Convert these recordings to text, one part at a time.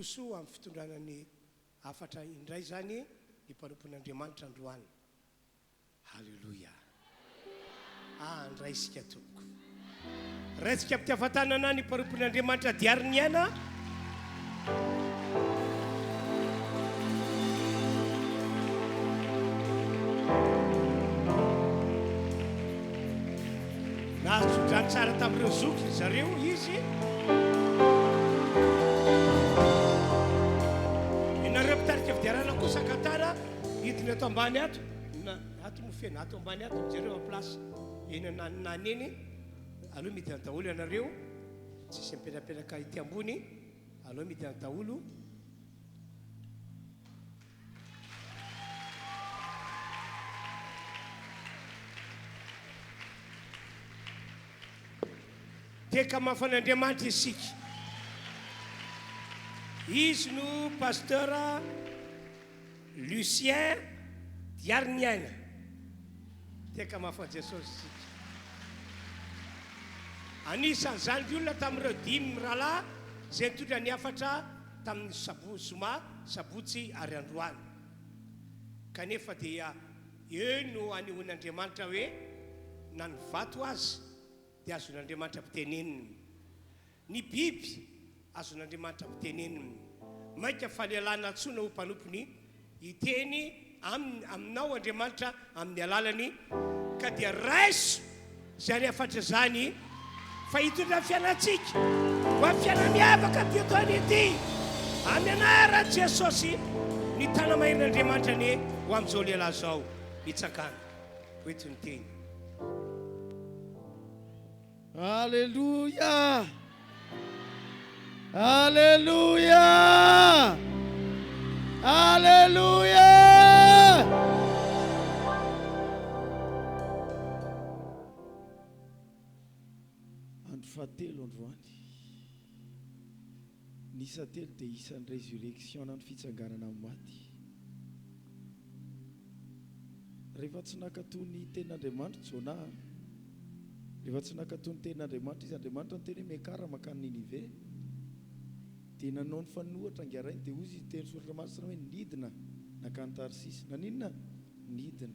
Soa amin'ny fitondranany afatra indray zany ny mpanompon'Andriamanitra androany. Halleluja. Andray isika tompoko. Raisika mpitiavan-tanana ny mpanompon'Andriamanitra diary ny aina. Nahazodrany tsara tamin'ireo zoky zareo izy. Inareo mpitarika fidiarana kosa katara hidiny ato ambany ato. Ato mofena ato ambany ato mijereo am'plasy eny ananiny eny. Aloha midina daholo ianareo. Tsisy mipetrapetraka ity ambony. Aloha midina daholo. Teka mafan'Andriamanitra isika. Izy no pasteur Lucien Diarniaina. Teka mafan Jesosy isika. Anisan'izany ny olona tamin'ireo 5 rahalahy izay nitondra ny afatra tamin'ny zoma sabotsy ary androany. Kanefa dia eo no anehoan'Andriamanitra hoe na ny vato azy dia azon'Andriamanitra mpiteneniny. Ny biby azon'Andriamanitra mpiteneniny. Maika fahalalana antsona ho mpanompony hiteny aminao Andriamanitra amin'ny alalany ka dia raiso izany afatra zany fa hitondra fiainantsika ho amin'ny fiainamiavaka dia toany ity amin'ny anaran'i Jesosy ny tana mahirin'Andriamanitra ny ho amin'izao lehilahy zao hitsakana hoetiny teny. Alléluia. Alléluia. Alléluia. Andro fahatelo androany. Ny isa telo dia isan'ny résurrection na ny fitsanganana amin'ny maty. Rehefa tsy nakatoy ny tenin'Andriamanitra Jona, rehefa tsy nakatoy ny tenin'Andriamanitra izy, Andriamanitra niteny hoe miakara makany Ninive, dia nanao ny fanohitra angarainy dia ozy teny soratra masina hoe nidina nakany Tarsisy. Naninona? Nidina.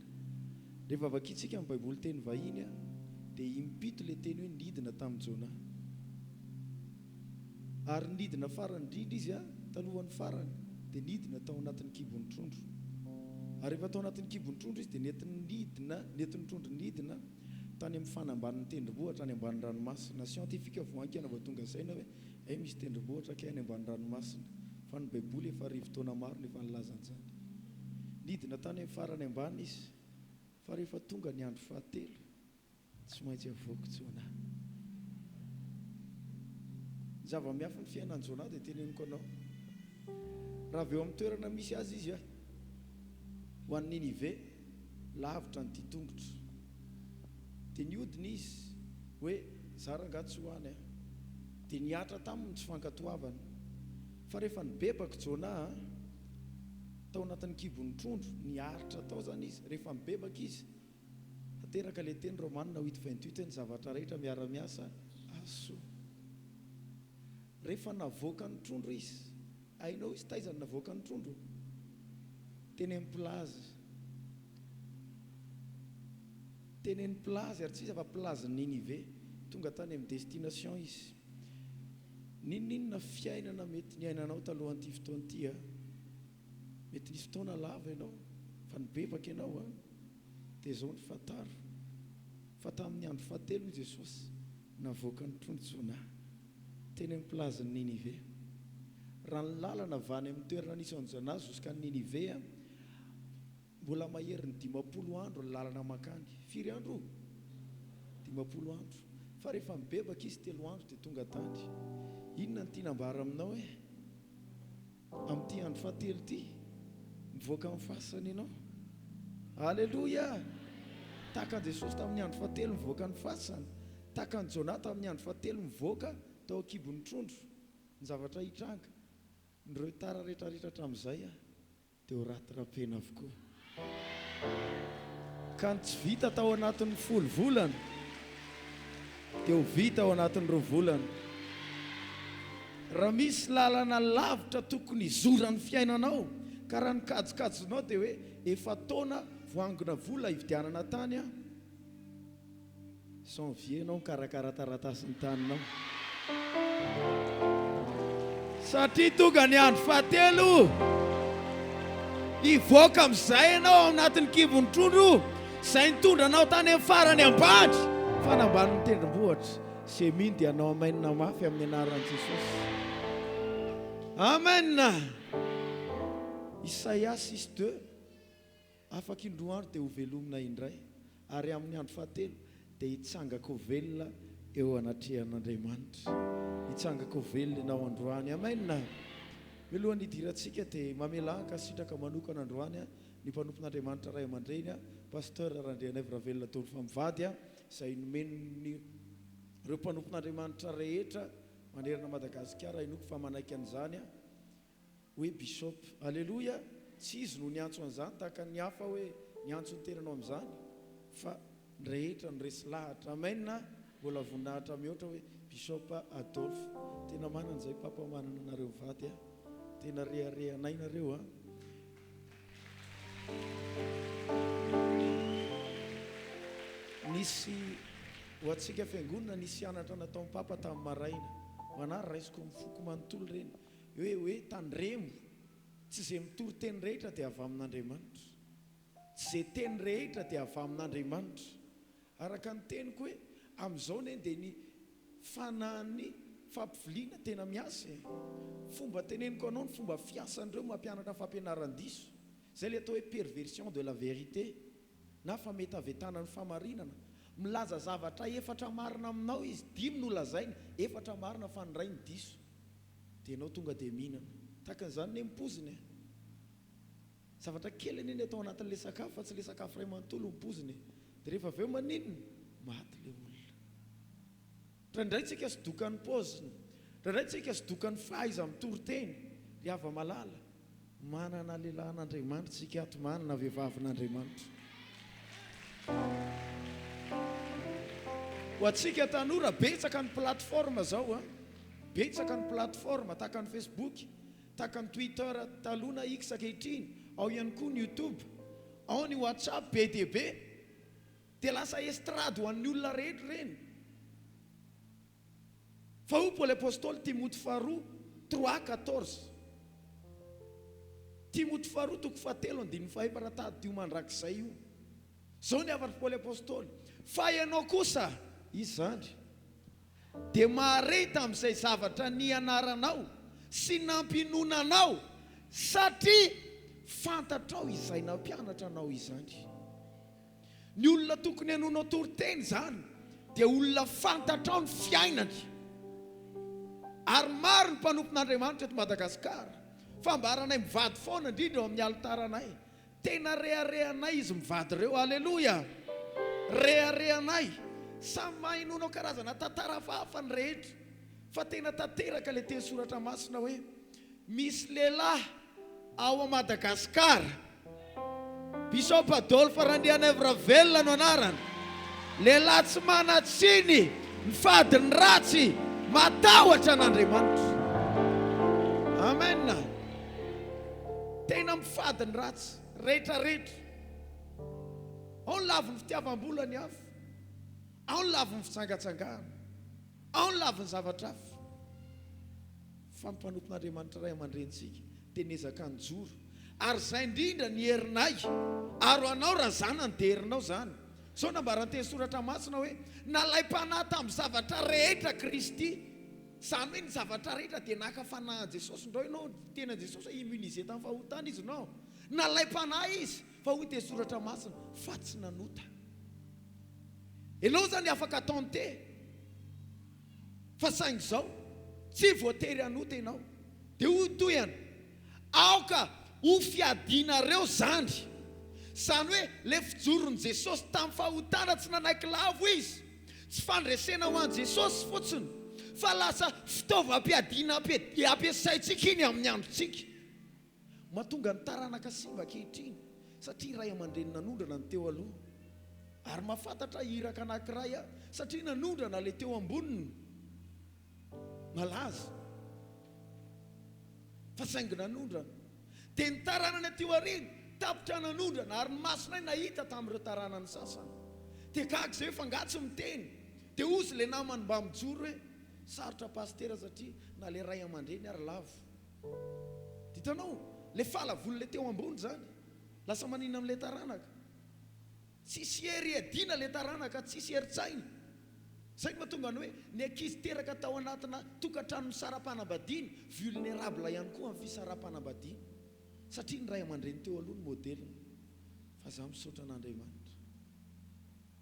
Rehefa vakitsika amin'ny Baiboly teny vahiny dia impito ilay teny hoe nidina tamin'ny Jona. Ary nidina farany indrindra izy talohan'ny farany dia nidina tao anatin'ny kibon'ny trondro. Ary rehefa tao anatin'ny kibon'ny trondro izy dia nentin'ny trondro nidina tany amin'ny fanambanin'ny tendrombohitra any ambanin'ny ranomasina. Siantifika voankina vao tonga saina hoe misy tendrombohitra kay any ambanin'ny ranomasina. Fa ny Baiboly efa rivo-taona maro no efa nilazan'izany. Nidina tany amin'ny farany ambany izy. Fa rehefa tonga ny andro fahatelo tsy maintsy avoaka Jona. Zava-miafy ny fiainan'i Jona dia teneniko anao. Raha aveo amin'ny toerana misy azy izy ho an'ny Ninive lavitra ny ditongotra. Dia niodina izy hoe zarangatsy ho any dia niatra taminy tsy fankatoavana. Fa rehefa nibebaka Jona tao anatin'ny kibon'ny trondro, niaritra tao zany izy. Rehefa nibebaka izy ateraka ilay teny Romanina 8:28 ny zavatra rehetra miara-miasa aso. Rehefa navoaka ny trondro izy, ainao izy taizany navoaka ny trondro teny amin'ny plazy. Teny amin'ny plazy ary tsisy fa plazy Ninive. Tonga tany amin'ny destination izy. Ninona fiainana mety niainanao talohan'ity fotoan'ity mety nisy fotoana lava ianao fa nibebaka ianao dia zao ny fantaro fa tamin'ny andro fahatelo Jesosy navoaka ny trondro Jona teny amin'ny plazy Ninive. Raha ny lalana avany amin'ny toerana nisy an'i Jona jusqu'à Ninive mbola maherin'ny 50 andro ny lalana makany. Firy andro? 50 andro. Fa rehefa mibebaka izy 3 andro dia tonga tany. Inona ny tinambara aminao amin'ity andro fahatelo ity mivoaka amin'ny fasany ianao? Alléluia. Tahaka an'i Jesosy tamin'ny andro fahatelo mivoaka ny fasany, tahaka an'i Jona tamin'ny andro fahatelo mivoaka tao an-kibon'ny trondro. Ny zavatra hitranga nireo tara rehetrarehetra hatramin'izay dia ho raty rapena avokoa. Ka ny tsy vita tao anatin'ny 10 volana dia ho vita ao anatin'ny 2 volana. raha misy lalana lavitra tokony zoran'ny fiainanao ka raha nikajokajonao dia hoe efa taona voangona vola hividianana tany a janvier-nao karakara taratasy ny taninao satria tonga ny andro fahatelo hivoaka amin'izay ianao ao anatin'ny kibony trondro izay nitondranao tany amin'ny farany ambany fanambany ny tendrombohatra izay mino dia anao amainina mafy amin'ny anaran'i Jesosy. Amen. Isaïas 6:2 afaka indroandro dia ho velomina indray ary amin'ny andro fahatelo dia hitsangako velona eo anatrehan'Andriamanitra. Hitsangako velona ianao androany. Amen. Milohan'ny hidirantsika dia mamelaka sitraka manokana androany ny mpanompon'Andriamanitra ray aman-dreny pasteur Randrianevra Velona Tony Famivady izay nomeny ireo mpanompon'Andriamanitra rehetra manerana Madagasikara inoko fa manaiky an'izany hoe bishop. Alleluia. Tsy izy no niantso an'izany tahaka ny hafa hoe niantso ny tenanao amin'izany fa ny rehetra ny resy lahatra. Amen. Mbola voninahitra mihoatra hoe bishop Adolphe. Tena manana izay papa manana nareo vady tena reharehanay nareo nisy ho antsika fiangonana nisy anatra natao papa tamin'ny maraina manary raisiko mifoko manontolo reny hoe tandremo tsy izay mitory teny rehetra dia avy amin'Andriamanitra, tsy izay teny rehetra dia avy amin'Andriamanitra. Araka ny teniko hoe amin'izao ne dia ny fanahin'ny fampiviliana tena miasa fomba teneniko anao ny fomba fiasan'ireo mampianatra fampianaran-diso izay le atao hoe perversion de la vérité na fametavetana ny famarinana. Milaza zavatra efatra marina aminao izy, dimy no lazainy, efatra marina fa ny ray ny diso dia ianao tonga dia mihinana tahaka an'izany ne mipoziny zavatra kely anie ny atao anatin'ilay sakafo fa tsy ilay sakafo ray manontolo mipoziny dia rehefa avy eo maninona maty ilay olona. Raindray tsika sodokan'ny paoziny, raindray tsika sodokan'ny fahaiza mitory-teny ry hava malala manana lehilahin'Andriamanitra tsika ato, manana vehivavin'Andriamanitra. Ho antsika tanora betsaka ny plateforme zao betsaka ny plateforme tahaka ny Facebook, tahaka ny Twitter taloha X ankehitriny, ao ihany koa ny YouTube, ao ny WhatsApp be dia be dia lasa estrady ho an'ny olona rehetra reny. Fa ho Paoly apôstôly Timothée faharoa 3:14 Timothée faharoa 3:7 mandrakizay io zao ny avatra Paoly apôstôly fa ianao kosa izy zany dia mahare tamin'izay zavatra nianaranao sy nampinonanao satria fantatrao izay nampianatra anao izany. Ny olona tokony hanonao toriteny zany dia olona fantatrao ny fiainany. Ary maro ny mpanompon'Andriamanitra eto Madagasikara fambaranay mivady foana indrindra ao amin'ny alitaranay, tena reharehanay izy mivady ireo. Alleluia. Reharehanay samy mahinonao karazana tantara hafahafa ny rehetra fa tena tanteraka ilay teny soratra masina hoe misy lehilahy ao a Madagasikara, Bishop Adolphe Randrianevra Velona no anarany, lehilahy tsy manatsiny ny fadiny ratsy matahotra an'Andriamanitra. Amen. Tena mifady ny ratsy rehetra rehetra. Ao ny laviny fitiavam-bolany hafa, ao ny laviny fitsangatsangana, ao ny laviny zavatra hafa. Fa ny mpanompon'Andriamanitra ray aman-drentsika tenezaka ny joro ary izay indrindra ny herinay ary anao raha zanany dia herinao zany. Zao nambaranteny soratra masina hoe nalaim-panahy tamin'ny zavatra rehetra Kristy. Zany hoe ny zavatra rehetra dia naka fanahy Jesosy. Ndreo ianao tena Jesosy immuniser tamin'ny fahotana izy nao nalaim-panahy izy fa hoy teny soratra masina fa tsy nanota. Ianao zany afaka tante fa saingy zao tsy voatery hanota ianao dia ho toyana aoka ho fiadinareo zany. Zany hoe le fijoron'i Jesosy tamin'ny fahotana tsy nanaiky lavo izy, tsy fandresena ho an'i Jesosy fotsiny fa lasa fitaovam-piadiana ampiasaintsika iny amin'ny androntsika. Mahatonga ny taranaka simba ankehitriny satria ray aman-dreny nanondrana ny teo aloha ary mahafantatra hiraka anankiray satria nanondrana le teo amboniny malaza fa saingy nanondrana dia ny taranany ateo areny tapitra nanondrana ary ny masonay nahita tamin'ireo taranany sasany dia kahaka izay efa ngatsy miteny dia ozy le namany mba mijoro hoe sarotra pastera satria na le ray aman-dreny ary lavo dia hitanao le falavolo le teo ambony zany lasa manina amin'ilay taranaka tsisy hery adina le taranaka tsisy heritsaina zay mahatonga ny hoe ny ankizy teraka tao anatina tokantrano misara-panambadiana vulnérable ihany koa amin'ny fisara-panambadiana satria ny ray aman-dreny teo aloha ny modelina fa za misaotra an'Andriamanitra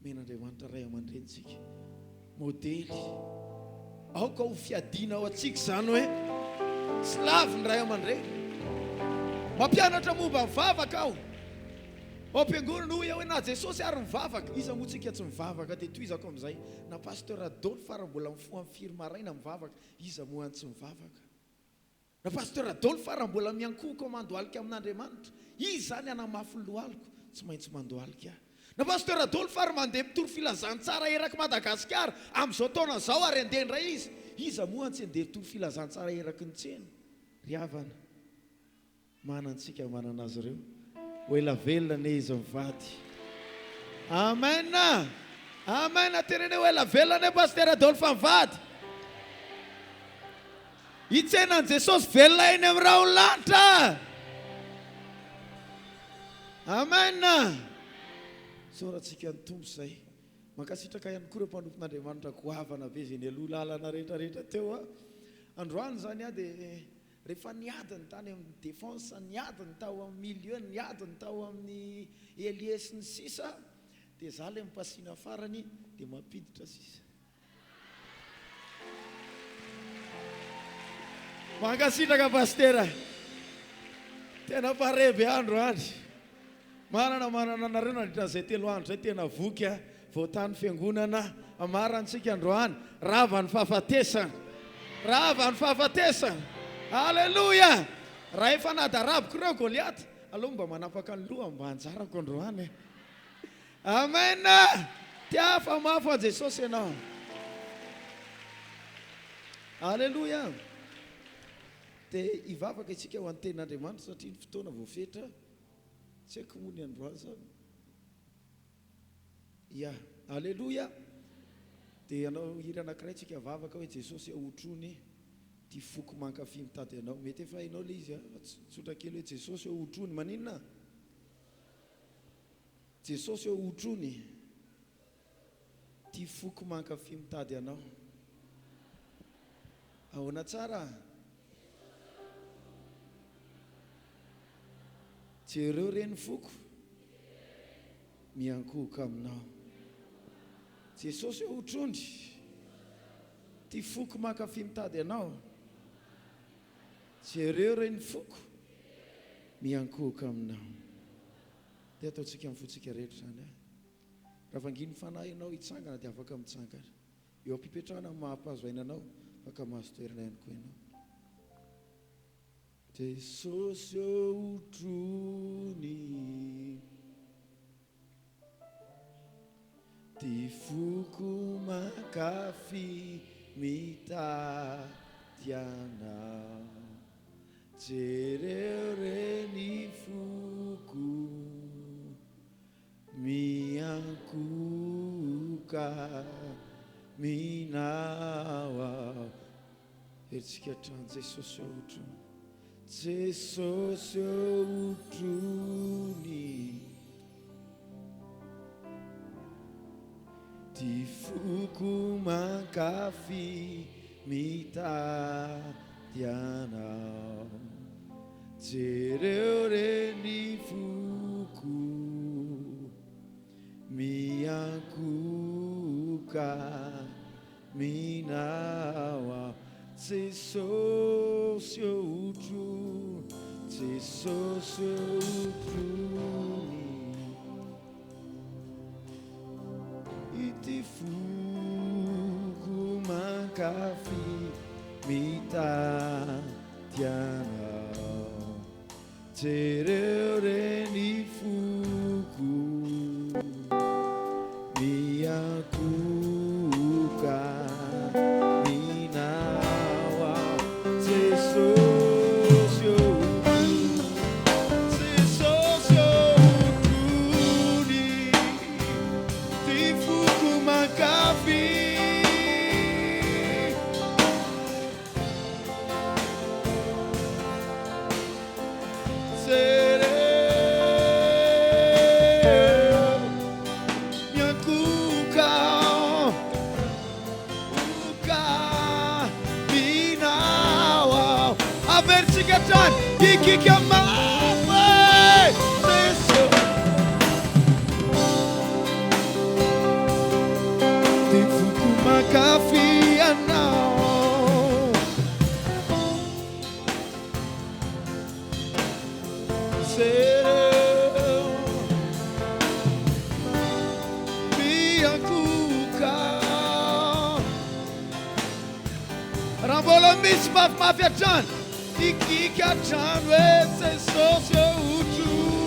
men'Andriamanitra ray aman-drenitsika modely aoka ho fiadiana ao atsika zany hoe tsy lavy ny ray aman-dreny mampianatra momba mivavaka aho ampiangonana hoy hoe na Jesosy ary mivavaka iza moa tsika tsy mivavaka dia toizako amin'izay na pasteur Adolphe ary mbola mifoha amin'ny firy maraina mivavaka iza moa any tsy mivavaka na pasteur Adolphe ary mbola miankoko mandohalika amin'Andriamanitra iza zany anamafy ny lohaliko tsy maintsy mandohalika na pasteur Adolphe ary mandeha mitoro filazantsara eraky Madagasikara amin'izao taona zao ary andeha indray iza moa tsy andeha mitoro filazantsara eraky ny tsena ry havana manantsika manana azy ireo oela velona ne izy mivady amen amen tenene oela velona ne pasteur Adolphe mivady hitsenan'i Jesosy velona eny amin'ny raha olanitra amen soratsika ny tombo izay mankasitraka ihany koa ireo mpanompon'Andriamanitra goavana be izay ny aloha lalana rehetrarehetra teo androany zany dia rehefa niadiny tany amin'ny défense niadiny tao amin'ny milieu niadiny tao amin'ny Elias ny sisa dia za le mipasiana farany dia mampiditra sisa mankasitraka pastera tena pare be andro any manana nareo nandritra zay 3 andro zay tena voky voatany fiangonana amarantsika androany rava ny fahafatesana Halleluja raha efa nadaraboko ireo Goliaty aloha mba manapaka ny loha mba anjarako androany amen tia fa mafy a Jesosy ianao halleluja dia hivavaka isika ho anten'Andriamanitra satria ny fotoana voafetra tsy haiko moa ny androany zany ya halleluja dia anao hiry anankiray tsika vavaka hoe Jesosy ahotrony ty foko mankafy mitady anao mety efa hainao le izy tsotra kely hoe Jesosy ahotrony maninona Jesosy ahotrony ty foko mankafy mitady anao ahoana tsara jereo reny foko miankoka aminao Jesosy ahotrony ty foko mankafy mitady anao jereo reny foko miankoka aminao dia ataontsika mifotsika rehetra zany raha vanginy fanahy ianao hitsangana dia afaka mitsangana eo ampipetrahana amin'ny mahampahazoainanao afaka mahazo toerana ihany koa ianao Jesosy ahotrony ty foko mankafy mitady anao jereo reny foko miankoka minao heritsika hatrany Jesosy ahotrony Jesosy ahotrony ty foko mankafy mitady anao jereo reny foko miankoka minao Jesosy ahotrony Jesosy ahotrony ity foko mankafy mitady anao jereo reny foko miankoka minao Jesosy fahafatran ikika mafy Jeso ty foko mankafy anao zereo miankoka raha mbola misy mafimafy atrano ikika atrano hoe Jesosy otrony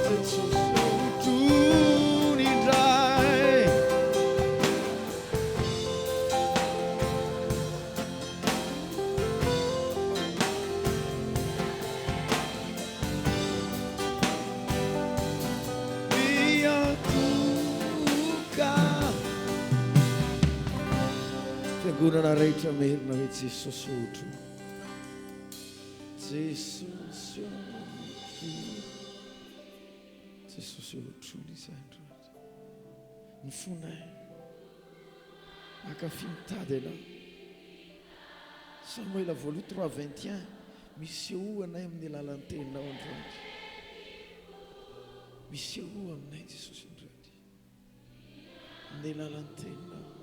Jesosy otrony indray fiangonana rehetra merina hoe Jesosy otro Jesosy otro Jesosy otrony izay androany ny fonay akafy mitady anao Samuel voaloha 3:21 misy eo anay amin'ny alalan'ny teninao androany misy eo aminay Jesosy androany amin'ny alalan'ny teninao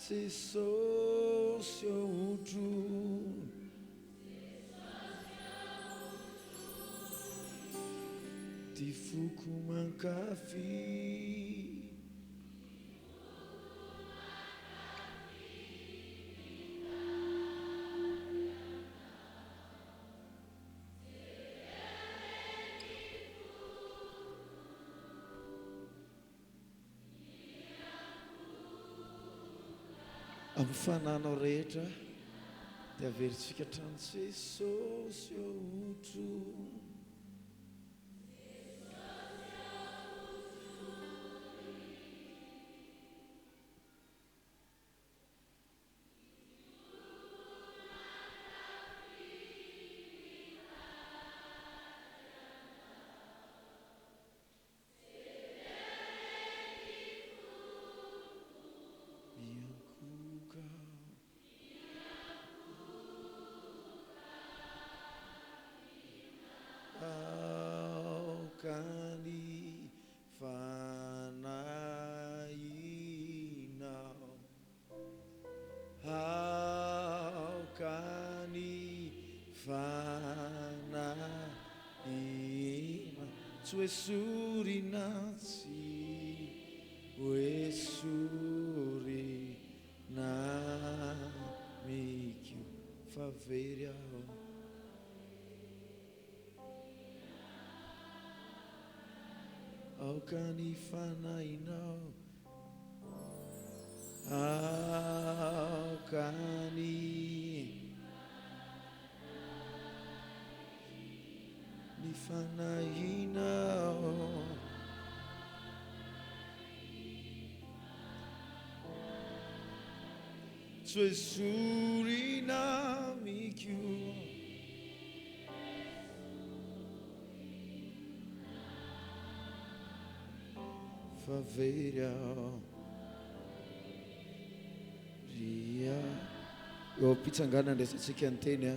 Jesosy outro ty foko mankafy amin'ny fananao rehetra dia averitsika hatrany Jesosy outro Aukani fanainao Aukani fanaina tsy hoe sorina tsy hoe sorina mikio fa very aho Aukani fanainao Aukani ni fanainao tsy hoe sorina mikio fa very aho ria eo am-pitsangana andraisantsika ny teny a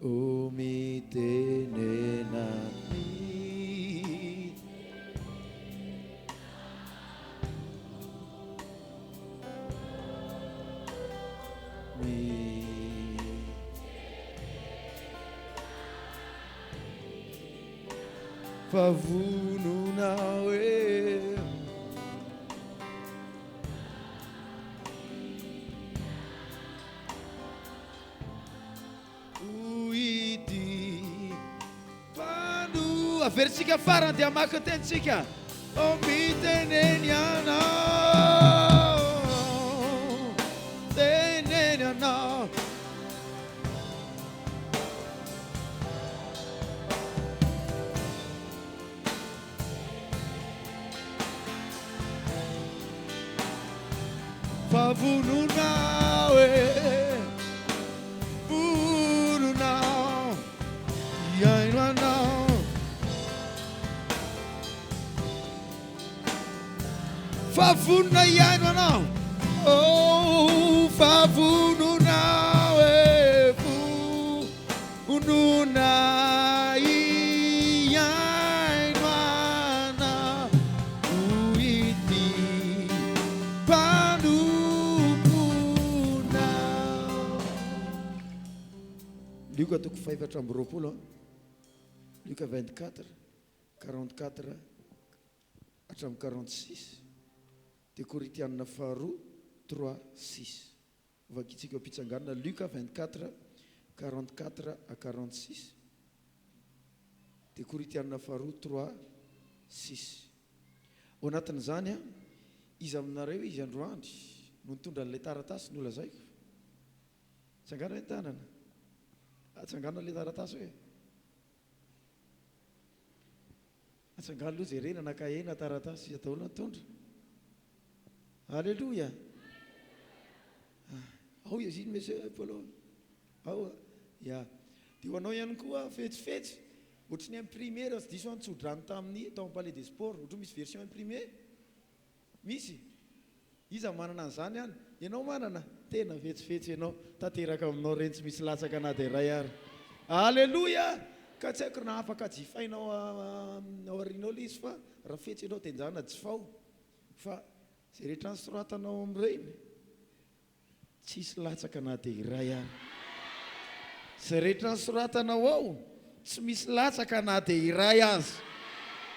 o mitenena favununao uiti panu averitsika farany dia maka tentsika o miteneny anao teneny anao favununao vununao iaino anao favonona ihany anao favonona fonona ihaino anao ity mpanompona. Luka toko 4:20 Luka 24:44 hatramin'ny 46 dia Koritianina 2:3-6 vakitsika mpitsanganana Luka 24:44-46 dia Koritianina 2:3-6. Ao anatin'izany izy aminareo izy androandry no nitondra n'ilay taratasy ny olazaiko. Tsangana hoe tanana atsangana ilay taratasy hoe atsangana aloha jerena nakahena taratasy ataona nitondra. Alleluia. Ao izy iny monsieur Paul ao ya dia ho anao ihany koa fetsifetsy ohatry ny imprimé sy diso antsodrano tamin'ny tao palais des sports ohatry misy version imprimé misy iza manana an'izany any ianao manana tena fetsifetsy ianao tanteraka aminao reny tsy misy latsaka na dia ray ary. Alleluia. Ka tsy haiko na afaka jifainao ao arinao ilay izy fa raha fetsy ianao tenjana jifao fa zay rehetra nysoratanao amin'ireny tsisy latsaka na dia iray ary. Zay rehetra nysoratanao ao tsy misy latsaka na dia iray azy.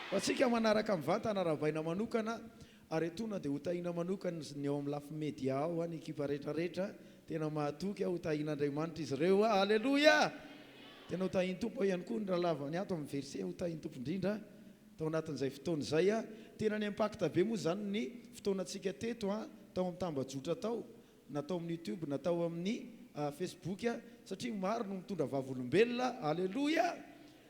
Fa tsika manaraka mivantana rahabaina manokana ary etona dia hotahina manokana ny ao amin'ny lafy media ao ny ekipa rehetrarehetra tena mahatoky hotahin'Andriamanitra izy ireo. Alleluia. Tena hotahiny tompo ihany koa ny rahalava ny ato amin'ny verset hotahiny tompo indrindra tao anatin'izay fotoana izay tena ny impacta be moa zany ny fotoanantsika teto tao amin'ny tambajotra tao natao amin'ny YouTube natao amin'ny Facebook satria maro no mitondra vavolombelona. Alleluia.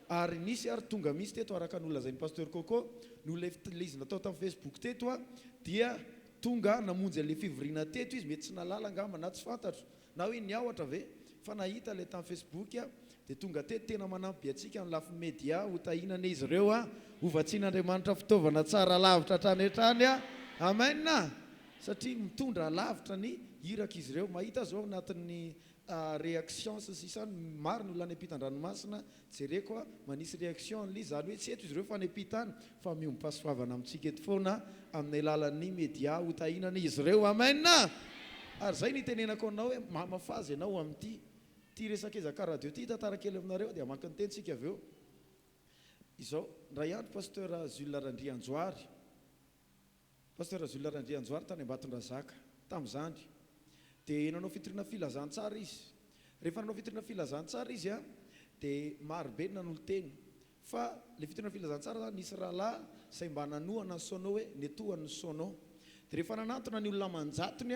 Ary nisy ary tonga misy teto araka ny olona zay ny pasteur Coco no le izy natao tamin'ny Facebook teto dia tonga namonjy an'ilay fivoriana teto izy mety tsy nalala angamba na tsy fantatro na hoe niaotra ve fa nahita ilay tamin'ny Facebook dia tonga teto tena manampy atsika amin'ny lafy media hotahinana izy ireo hovatsian'Andriamanitra fitaovana tsara lavitra hatrany hatrany. Amen. Satria mitondra lavitra ny hiraka izy ireo mahita zao anatin'ny réaction sisany maro ny olona any ampitan-dranomasina jereko manisy réaction n'izy zany hoe tsy eto izy ireo fa nepitany fa miompasifavana amintsika eto foana amin'ny alalan'ny media hotahinana izy ireo. Amen. Ary zay ny tenenako anao hoe mamafazy ianao amin'ity ty resaka ezaka radio ty tantara kely aminareo dia maka ny tentsika avy eo izao ray andro pasteur Jules Randrianjoary tany Ambatondrazaka tamin'izany dia nanao fitorina filazantsara izy. Rehefa nanao fitorina filazantsara izy dia marobe nanolo teny fa le fitorina filazantsara nisy rahalahy izay mba nanohana ny sonao hoe netohan'ny sonao dia rehefa nanantona ny olona manjatony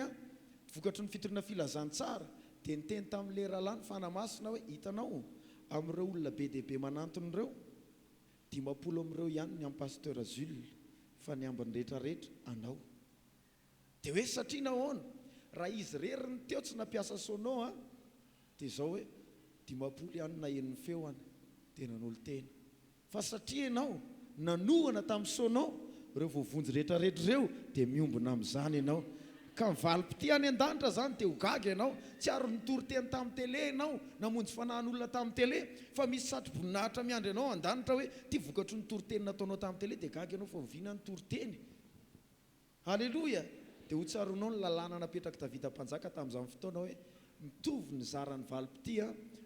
vokatry ny fitorina filazantsara dia niteny tamin'ilay rahalahy ny fanamasina hoe hitanao amin'ireo olona be dia be manantony ireo 50 amin'ireo ihany ny amin'ny pasteur Jules fa ny ambiny rehetrarehetra anao. Dia hoe satria nahoana raha izy rery ny teo tsy nampiasa sonao dia zao hoe 50 ihany na eniny feoany dia nanolo teny fa satria ianao nanohana tamin'ny sonao ireo voavonjy rehetrarehetra ireo dia miombona amin'izany ianao ka mivalim-pity any an-danitra zany dia hogaga ianao tsy ary nitory teny tamin'ny tele ianao namonjy fanahin'olona tamin'ny tele fa misy satry-boninahitra miandry ianao an-danitra hoe ty vokatry nitory teny nataonao tamin'ny tele dia gaga ianao fa mivina nitory teny. Alleluia. Dia ho tsaronao ny lalàna napetraka Davida mpanjaka tamin'izany fotoana hoe mitovy ny zarany valim-pity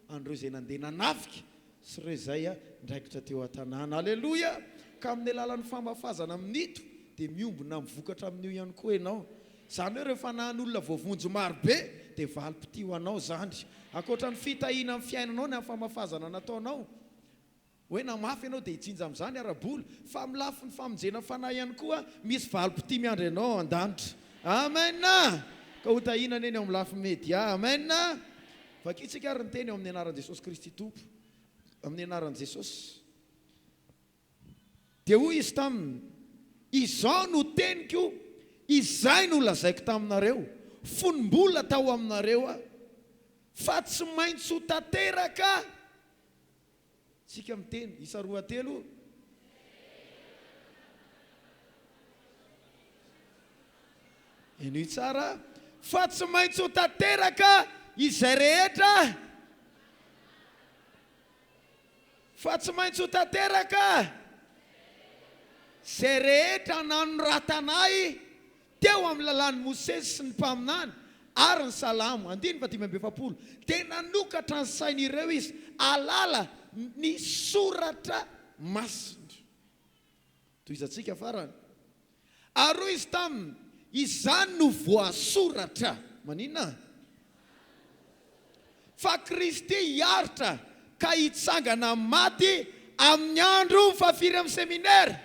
andreo izay nandeha nanafika sy ireo izay ndraikitra teo an-tanàna. Alleluia. Ka amin'ny alalan'ny famafazana amin'ito dia miombona mivokatra amin'io ihany koa ianao. Zany hoe rehefa nahan'olona voavonjy marobe dia valim-pity ho anao zany akoatra ny fitahiana amin'ny fiainanao ny amin'ny famafazana nataonao hoe namafy ianao dia hitsinja amin'izany ara-bola fa amin'ny lafy ny famonjena fanahy ihany koa misy valim-pity miandry ianao an-danitra. Amen. Ka hotahinana eny amin'ny lafy media. Amen. Vakitsika ary ny teny eo amin'ny anaran'i Jesosy Kristy Tompo amin'ny anaran'i Jesosy dia hoy izy taminy izao no teniko izay no lazaiko taminareo fonom-bola tao aminareo fa tsy maintsy ho tanteraka. Tsika miteny isa 2:3 eny tsara fa tsy maintsy ho tanteraka izay rehetra fa tsy maintsy ho tanteraka zay rehetra nano ratanay teo amin'ny lalan'ny Mosesy sy ny mpaminany ary ny Salamo 5:50 dia nanokatra ny sain'ireo izy alala ny soratra masina toy izantsika farany ary izy taminy izany no voasoratra maninona fa Kristy hiaritra ka hitsangana maty amin'ny andro fahafiry amin'ny seminaire.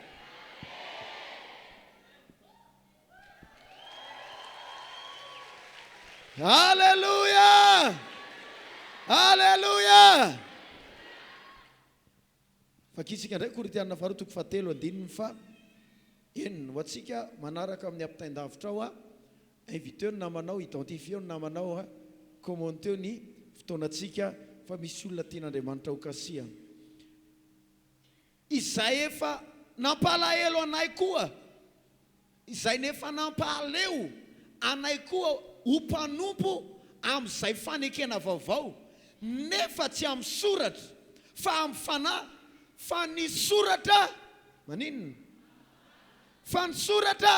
Halleluja! Halleluja! Fakitsika ndray Korintianina 4:7 fa enina ho atsika manaraka amin'ny ampitaindavitra ao inviteo ny namanao identifieo ny namanao commenteo ny fotoanatsika fa misy olona tian'Andriamanitra ho kasiana. Izay efa nampalahelo anay koa izay nefa nampaleo anay koa ho mpanompo amin'izay fanekena vaovao nefa tsy amin'ny soratra fa amin'ny fanahy fa ny soratra maninona fa ny soratra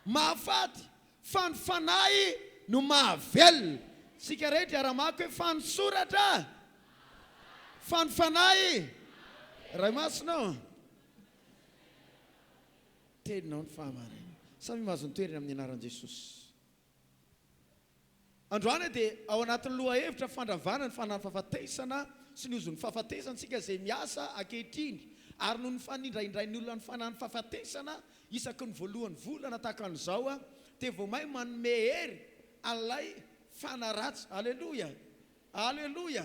mahafaty fa ny fanahy no mahavelona. Sika rehetra ara-mako hoe fa ny soratra fa ny fanahy ray masina teninao ny fahamarana samy mahazo ny toerana amin'ny anaran'i Jesosy. Androany dia ao anatin'ny loha hevitra fandravana ny fanany fahafatesana sy ny ozon'ny fahafatesantsika izay miasa ankehitriny ary noho ny fanindraindrain'ny olona ny fanany fahafatesana isaky ny voalohany volana tahaka an'izao dia vao mahay manome hery an'ilay fanaratsy. Alleluia, alleluia.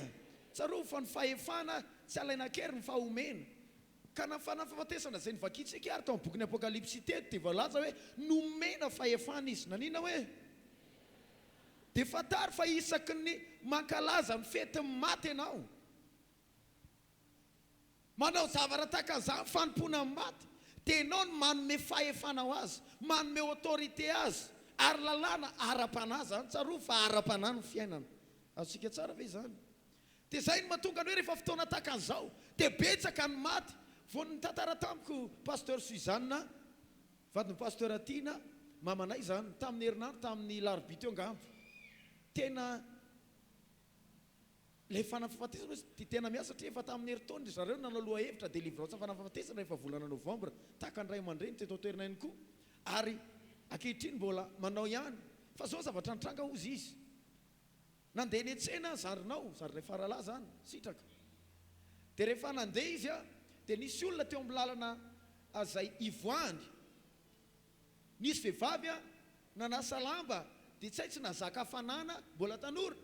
Tsaro fa ny fahefana tsy alaina kery ny fahomena ka na fanany fahafatesana izay nivakitsika ary tao amin'ny bokin'ny Apokalipsy teto dia voalaza hoe nomena fahefana izy nanina hoe dia fantary fa isaky ny mankalaza ny fety maty ianao manao zavatra tahaka an'izany fanompoana amin'ny maty dia ianao no manome fahefana ho azy manome autorité azy ary lalàna ara-panahy zany tsaro fa ara-panahy ny fiainana azontsika tsara ve zany. Dia zay no mahatonga ny hoe rehefa fotoana tahaka an'izao dia betsaka ny maty vao ny tantara tamiko pasteur Suzanne vadin'ny pasteur Atina mamanay zany tamin'ny herinandro tamin'ny larobia teo angamba tena le fanany fahafatesana dia tena miasa satria efa tamin'ny herintaona zareo nanao loha hevitra délivrance fanany fahafatesana rehefa volana novambra tahaka ny ray aman-dreny teto toerana ihany koa ary ankehitriny mbola manao ihany fa zao zavatra nitranga ozy izy nandeha ny an-tsena zarinao zarinay faralahy zany sitraka dia rehefa nandeha izy dia nisy olona teo amin'ny lalana azay ivoany nisy vehivavy nanasa lamba dia tsy hay tsy nazaka hafanana mbola tanora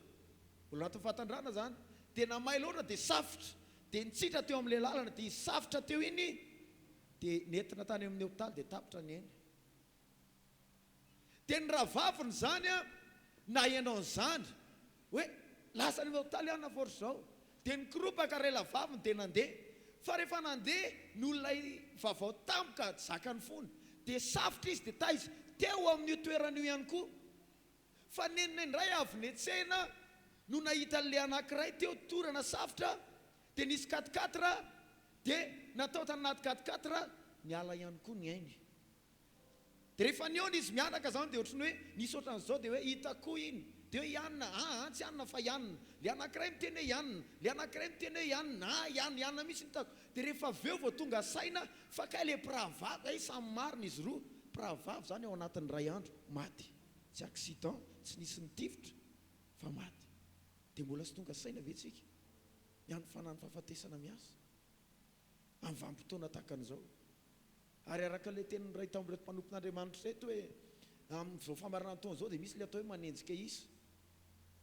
mbola anatin'ny fahatandrana zany dia namay loatra dia safotra dia nitsitra teo amin'ilay lalana dia safotra teo iny dia nentina tany amin'ny hôpitaly dia tapitra ny ainy. Dia ny rahavaviny zany nahenao an'izany hoe lasa ny hôpitaly ihany na force zao dia nikorompaka rela vaviny dia nandeha fa rehefa nandeha n'olonay vaovao tampoka zakany fony dia safotra izy dia ta izy teo amin'io toeran'io ihany koa fa nenina indray avy niantsena no nahita an'le anankiray teo torana safotra dia nisy 4x4 dia natao tanaty 4x4 niala ihany koa ny ainy. Dia rehefa niona izy mianaka zany dia ohatrany hoe nisy ohatran'izao dia hoe hita koa iny dia hoe ianina tsy ianina fa ianina le anankiray miteny hoe ianina le anankiray miteny hoe ianina ianina misy nitako dia rehefa aveo vao tonga saina fa kay le pravavy samy marina izy roa pravavy zany ao anatin'ny ray andro maty tsy accident tsy nisy nitifitra fa maty dia mbola sy tonga saina ve tsika ihany fanany fahafatesana miasa amin'ny vanim-potoana tahaka an'izao ary araka le tenin'ny ray tamboreto mpanompon'Andriamanitra reto hoe amin'izao famarana taona zao dia misy le atao hoe manenjika isa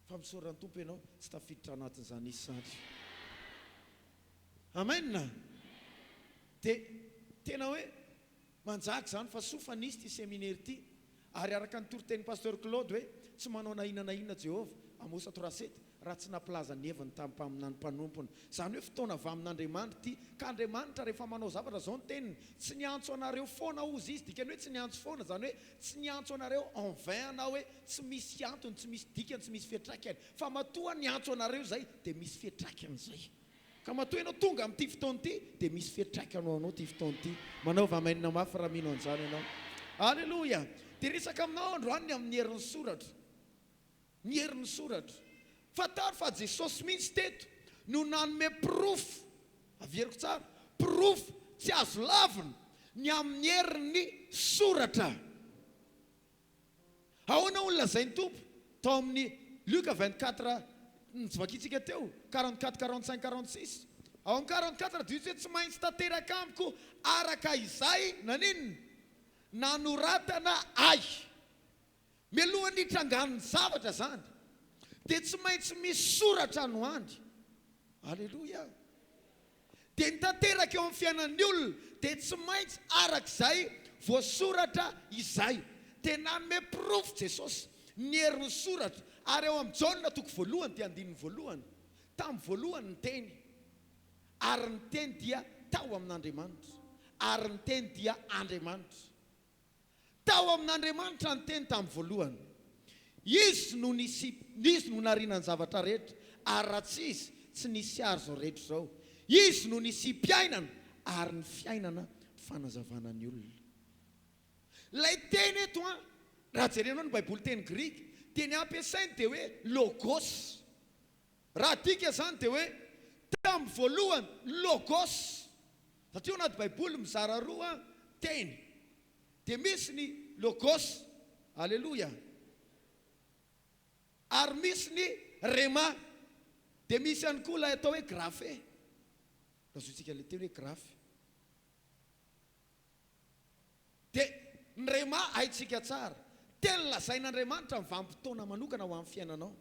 fa misaoran'ny tompo ianao tsy tafiditra anatin'izany isy sady. Amen. Dia tena hoe manjaka zany fa sofa nisy ty séminaire ty ary araka ny toritenin'ny pasteur Claude hoe tsy manao na inona Jéhovah Amos 3:7 raha tsy nampilaza ny heviny tamin'ny mpanompony. Izany hoe fotoana avy amin'Andriamanitra ity, ka Andriamanitra rehefa manao zavatra zao ny teniny, tsy niantso anareo foana ozy izy, dikany hoe tsy niantso foana, zany hoe tsy niantso anareo en vain na hoe tsy misy antony, tsy misy dikany, tsy misy fiatraikany, fa matoa niantso anareo zay dia misy fiatraikany zay. Ka matoa ianao tonga amin'ity fotoana ity dia misy fiatraikany anao ty fotoana ity. Manaova mainina mafy raha mino an'izany ianao. Alleloia. Dia resaka aminao androany amin'ny herin'ny soratra, ny herin'ny soratra. Fataro fa Jesosy mihitsy teto no nanome proof, averiko tsara, proof tsy azo lavina ny amin'ny herin'ny soratra. Ahoana ho lazainy tompo tao amin'ny Luka 24 nivakitsika teo 44 45 46. Ao amin'ny 44 dia hoe tsy maintsy tanteraka amiko araka izay naninona nanoratana ay. Mialohan'ny hitrangan'ny zavatra zany dia tsy maintsy misy soratra no andry. Alleloia. Dia nitanteraka eo amin'ny fiainan'ny olona dia tsy maintsy arak'izay voasoratra izay. Dia nanome proof Jesosy ny herin'ny soratra. Ary eo amin'ny Jaona toko voalohany dia andininy voalohany, tamin'ny voalohany ny teny, ary ny teny dia tao amin'Andriamanitra, ary ny teny dia Andriamanitra. Tao amin'Andriamanitra ny teny tamin'ny voalohany. Izy no nariana ny zavatra rehetra, ary raha tsy izy tsy nisy azo rehetra zao. Izy no nisy mpiainana, ary ny fiainana fanazavana ny olona. Lay teny eto raha jerenao ny Baiboly teny Grika, teny ampiasainy dia hoe logos. Raha dika zany dia hoe tamin'ny voalohany logos. Satria anaty Baiboly mizara roa teny, dia misy ny logos, alleloia, ary misy ny rema, dia misy ihany koa ilay atao hoe graphe. Razoitsika ilay teny hoe graphe. Dia ny rema haitsika tsara, teny lazain'Andriamanitra amin'ny vanim-potoana manokana ho amin'ny fiainanao.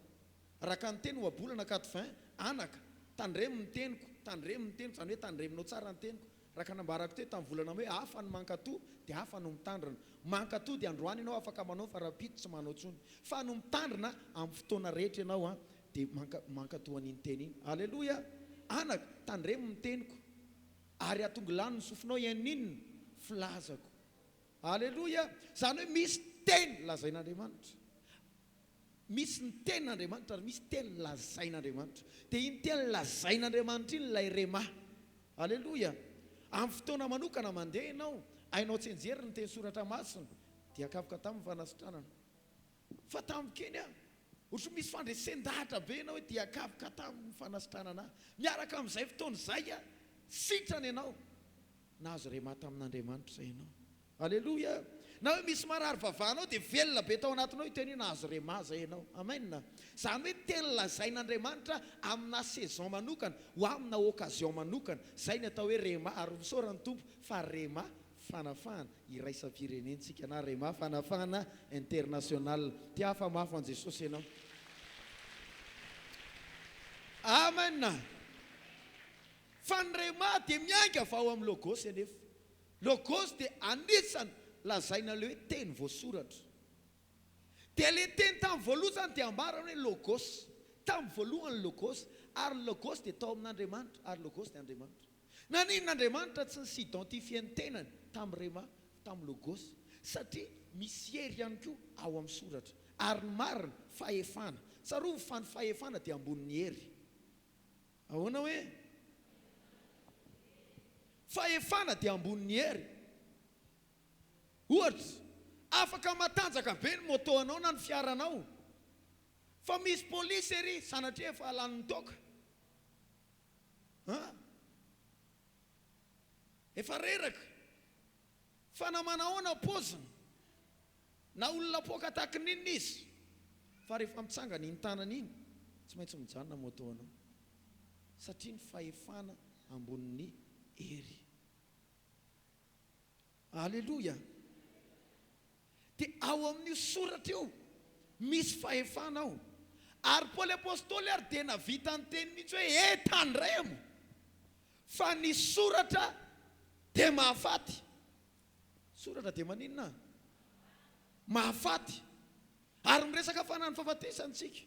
Raka ny teny ho abolana 4:20, anaka tandremo ny teniko, tandremo ny teniko, zany hoe tandreminao tsara ny teniko. Raka nambarako teo tamin'ny volana hoe hafa ny mankatoa dia hafa no mitandrina. Mankatoa dia androany ianao afaka manao fa rapito tsy manao tsony. Fa no mitandrina amin'ny fotoana rehetra ianao dia mankatoa an'iny teny iny. Alleloia. Anaka tandremo ny teniko, ary atongo lany ny sofinao ianinona filazako. Alleloia. Zany hoe misy teny lazain'Andriamanitra, misy ny tenin'Andriamanitra ary misy teny lazain'Andriamanitra. Dia iny teny lazain'Andriamanitra iny ilay rema. Alleloia. Amin'ny fotoana manokana mandeha ianao, ainao tsy enjery ny teny soratra masina, dia akapoka tamin'ny fanasitranana. Fa tamin'ny keny ohatry misy fandresen-dahatra be ianao hoe dia akapoka tamin'ny fanasitranana. Miaraka amin'izay fotoana izay sitrana ianao, nahazo rema tamin'Andriamanitra izay ianao. Alleloia. Na hoe misy marary vavanao dia velona be tao anatinao iteny hoe nahazo rema zay ianao. Amen. Zany hoe teny lazain'Andriamanitra amina saison manokana, ho amina occasion manokana. Zay ny atao hoe rema, ary misaorany tompo fa rema fanafana iraisam-pirenentsika na rema fanafana international. Ty hafa mafy an Jesosy ianao. Amen. Fa ny rema dia mianga fa ao amin'ny logos anefa. Logos dia anisany lazaina le hoe teny voasoratra. Dia le teny tamin'ny voalohany zany dia ambarana hoe logos. Tamin'ny voalohany logos, ary logos dia tao amin'Andriamanitra, ary logos dia Andriamanitra. Nanin'Andriamanitra tsy nisidentifie ny tenany tamin'ny rema, tamin'ny logos, satria misy hery ihany koa ao amin'ny soratra. Ary ny marina fahefana. Tsarovy fa ny fahefana dia ambonin'ny hery. Ahoana hoe fahefana dia ambonin'ny hery. Ohatra, afaka matanjaka be ny moto anao na ny fiaranao, fa misy polisy ery sanatria efa lan'ny toka, efa reraka, fa namanahoana pozina na olona poka tahaka ninona izy, fa rehefa mitsangana iny tanana iny tsy maintsy mijanona moto anao, satria ny fahefana ambonin'ny hery. Alleloia. Dia ao amin'ny soratra eo misy fahefana ao. Ary Paoly apôstôly ary dia navita ny teny mihitsy hoe tandremo, fa ny soratra dia mahafaty. Soratra dia maninona? Mahafaty. Ary miresaka fanany fahafatesantsika.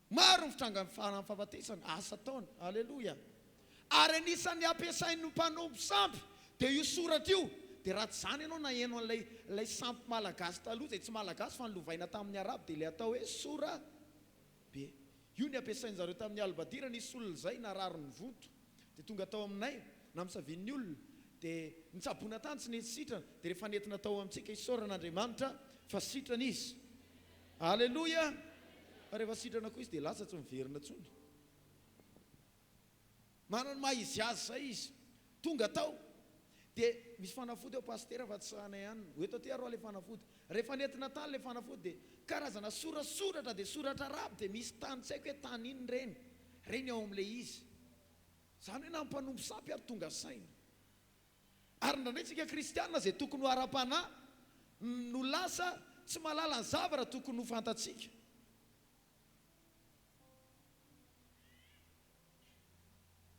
maro ny fitrangana fahafatesana asa taona. Aleloia. Ary anisan'ny ampiasain'ny mpanompo sampy dia io soratra io dia raha tsy zany ianao na haino an'ilay sampy malagasy taloha izay tsy malagasy fa nylovaina tamin'ny arabo dia ilay atao hoe sora be. Io ny ampiasain'zareo tamin'ny albadira, nisy olona izay narary ny voto dia tonga tao aminay na misavian'ny olona dia nitsabona tany tsy nety sitrana dia rehefa nentina tao amintsika isaoran'Andriamanitra fa sitrana izy. Aleloia. Fa rehefa sitrana koa izy dia lasa tsy miverina tsony. Manana maha izy azy zay izy. Tonga tao dia misy fanafody eo pastera fa tsy sahanay ihany. Eto aty arô ilay fanafody. Rehefa nentina tany ilay fanafody dia karazana sorasoratra dia soratra arabo dia misy tany tsy haiko hoe tany iny reny. Reny ao amin'ilay izy. Zany hoe na mpanompo sampy ary tonga saina. Ary ndraindray tsika kristianina izay tokony ho ara-panahy no lasa tsy mahalala ny zavatra tokony ho fantatsika.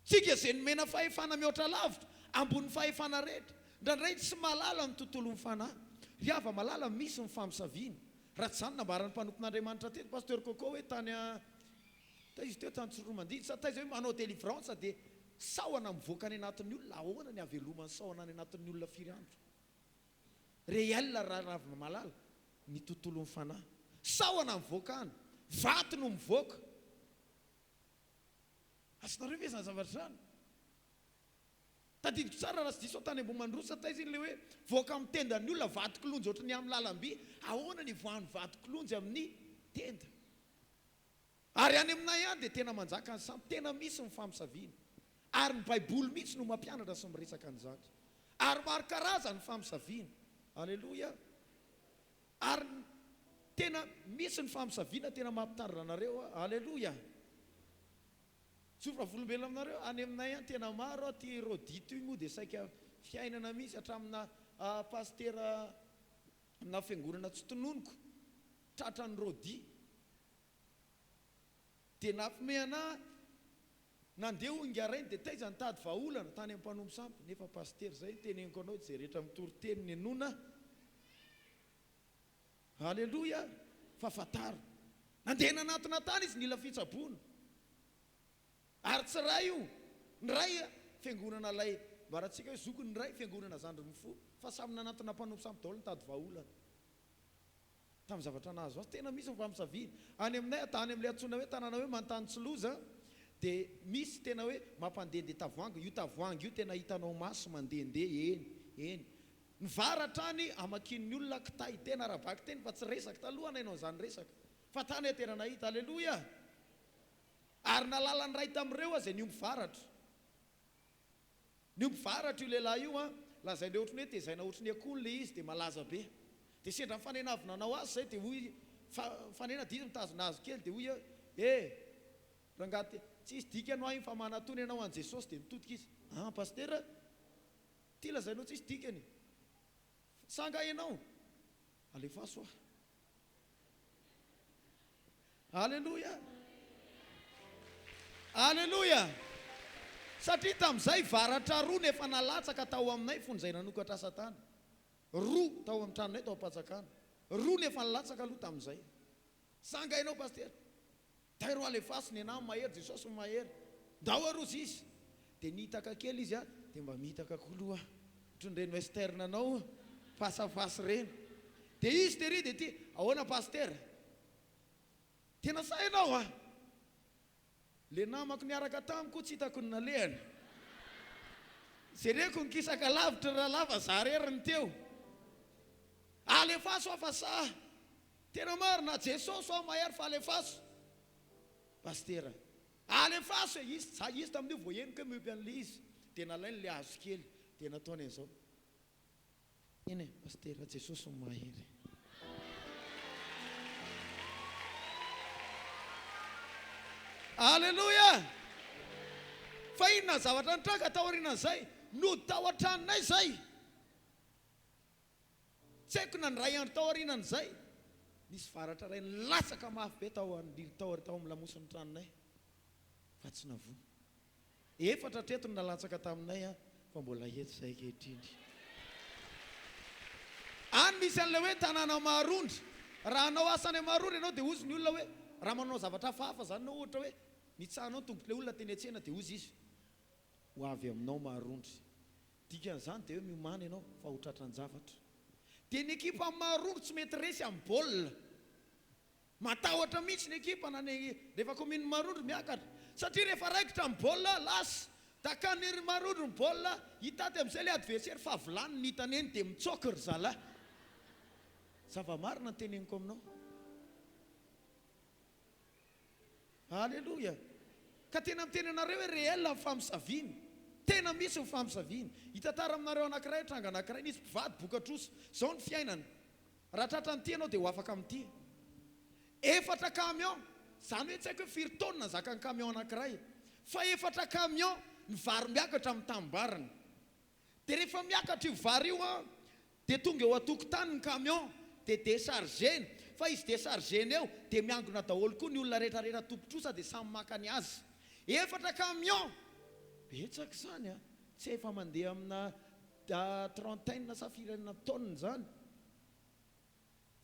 Tsika izay nomena fahefana mihoatra lavitra ambony fahefana rehetra, ndraindray tsy mahalala ny tontolon'ny fanahy. Ry ava malala misy ny famisaviana. Raha tsy zany nambaran'ny mpanompon'Andriamanitra teto pasteur Coco hoe tany izy teo tany Tsoromandidy sa taiza hoe manao délivrance dia sahona mivoaka any anatin'ny olona. Ahoana ny havelomany sahona any anatin'ny olona firy andro? Réel raha malala ny tontolon'ny fanahy. Sahona mivoaka any, vaty no mivoaka. Asinareo ve zany zavatra zany? Tadidiko tsara raha sy diso tany Ambohimandrosa taiza iny le hoe voaka amin'ny tendan'ny olona vato-kilonjy ohatry ny amin'ny lalam-by. Ahoana ny voan'ny vato-kilonjy amin'ny tenda? Ary any aminay ihany dia tena manjaka ny sampy, tena misy ny famisaviana. Ary ny baiboly mihitsy no mampianatra sy miresaka an'izany. Ary maro karazany ny famisaviana. Aleloia. Ary tena misy ny famisaviana tena mampitandrina anareo. Aleloia. Tsofra volombelona aminareo, any aminay ihany tena maro ty rodito io moa dia saika fiainana misy hatramina pastera amina fiangonana tsy tononoko tratran'ny rodi. Dia nafimehana nandeha ingarainy dia taiza nitady vahaolana tany amin'ny mpanompo sampy. Nefa pastera zay teneniko anao izay rehetra mitory-teny ny anona. Aleloia. Fafataro. Nandeha anatina tany izy nila fitsaboana. Ary tsy ray io. Ny ray fiangonana lay mbaratsika hoe zokony ny ray fiangonana zandry mifo. Fa samy nanatina mpanompo sampy daholo nitady vahaolana. Tamin'ny zavatra nahazo azy tena misy ny famisaviana. Any aminay tany amin'ilay antsoina hoe tanàna hoe Manontany Tsiloza dia misy tena hoe mampandehandeha tavoahangy. Io tavoahangy io tena hitanao maso mandehandeha eny. Ny varatrany amakin'ny olona kitay tena arabaky teny fa tsy resaka taloha nainao izany resaka. Fa tany tena nahita. Aleloia. Ary nalala ny ray tamin'ireo azy ny omby varatra. Ny omby varatra io lehilahy io lazainy ohatrany hoe tezaina ohatrany akoho le izy dia malaza be. Dia sendra ny fanenavina anao azy zay dia hoy fanena diso mitazona azy kely dia hoy rangaty tsy isy dika anao iny fa manatony ianao an' Jesosy dia mitodika izy. Pastera ty lazainao tsy isy dikany. Sanga ianao. Alefaso ah. Aleluia. Aleluia. Satria tamin'izay varatra roa nefa nalatsaka tao aminay fonizay nanokatra Satana. Roa tao amin'ny tranonay tao am-patsakana. Roa nefa nalatsaka aloha tamin'izay. Sanga ianao pastera. Tairo alefaso ny anao mahery Jesosy mahery. Ndao arozy izy. Dia nitaka kely izy dia mba mitaka koloa. Trondreny western anao fasafasy reny. Dia izy tery dia ty ahoana pastera? Tena sa ianao le namako niaraka tamiko tsy hitako ny nalehany. Zereko ny kisaka lavitra raha lava zareriny teo. Alefaso fa sa tena marina Jesosy mahery fa alefaso. Pastera. Alefaso izy tamin'io voahenoko miompy an'le izy. Dia nalainy le hazo kely dia nataony an'izao. Iny pastera Jesosy mahery. Aleluia. Fa inona zavatra nitranga tao aorianan'izay no tao an-tranonay zay. Tsy haiko na ny ray andro tao aorianan'izay nisy varatra ray nilatsaka mafy be tao amin'ny lamosiny tranonay fa tsy navoa. Efatra treto ny nalatsaka taminay fa mbola eto izay kehitriny. Any misy an'ilay hoe tanàna Marondry. Raha anao asany Marondry ianao dia ozy ny olona hoe raha manao zavatra fahafa zany na ohatra hoe nitsahanao tomboky le olona teny an-tsena dia ozy izy ho avy aminao maharondry dikan'izany dia hoe miomana ianao fa ho tratran-javatra dia ny ekipa amin'ny maharondry tsy mety resy amin'ny baolina matahotra mihitsy ny ekipa na ny rehefa kominy maharondry miakatra satria rehefa raikitra amin'ny baolina lasa takany maharondry ny baolina hitady amin'izay le adversaire fa vilany ny hitany eny dia mitsoka ry zala zava-marina ny teneniko aminao alleloia ka tena miteny anareo hoe réel amin'ny famisaviany tena misy ny famisaviany hitantara aminareo anankiray tranga anankiray nisy mpivady bokatrosa zao ny fiainana raha tratrany ty anao dia ho afaka amin'ity 4 camion zany hoe tsy haiko hoe firy taonina zaka ny camion anankiray fa 4 camion ny vary miakatra amin'ny tambarana dia rehefa miakatra io vary io dia tonga eo atokotany ny camion dia déchargeny fa izy déchargeny eo dia miangona daholo koa ny olona rehetrarehetra tompotrosa dia samy makany azy 4 camion betsaka izany tsy efa mandeha amina trentaine sa firenena taonina zany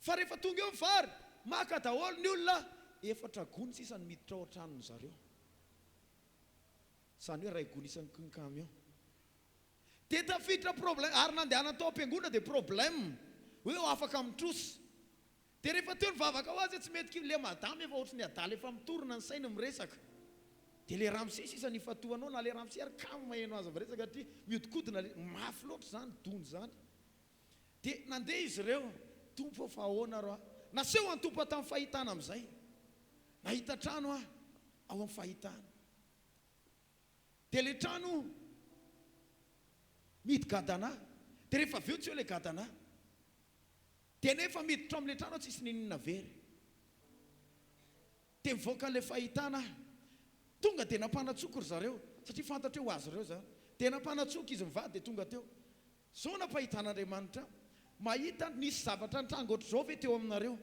fa rehefa tonga eo vary maka daholo ny olona 4 gony sisa ny miditra ao an-tranony zareo zany hoe ray gony isan'ny camion dia tafiditra problème ary nandehanany tao am-piangona dia problème hoe ho afaka mitrosa dia rehefa teo ny vavaka ho azy tsy mety le madame efa ohatry ny adala efa mitorona ny saina miresaka dia le ramose sisa ny fatohanao na le ramose ary kamo maheno azy miresaka satria miodikodina mafy loatra zany dony zany dia nandeha izy ireo tompo fa ahoana ro naseho any tompo tamin'ny fahitana amin'izay nahita trano ao amin'ny fahitana dia le trano midy gadana dia rehefa aveo tsy eo le gadana dia nefa miditra amin'le trano tsisy ninina very dia mivoaka le fahitana tonga dia nampanatsoko ry zareo satria fantatra hoe ho azy ireo zany dia nampanatsoko izy mivady dia tonga teo zao nampahitan'Andriamanitra mahita nisy zavatra ny trano ohatr'izao ve teo aminareo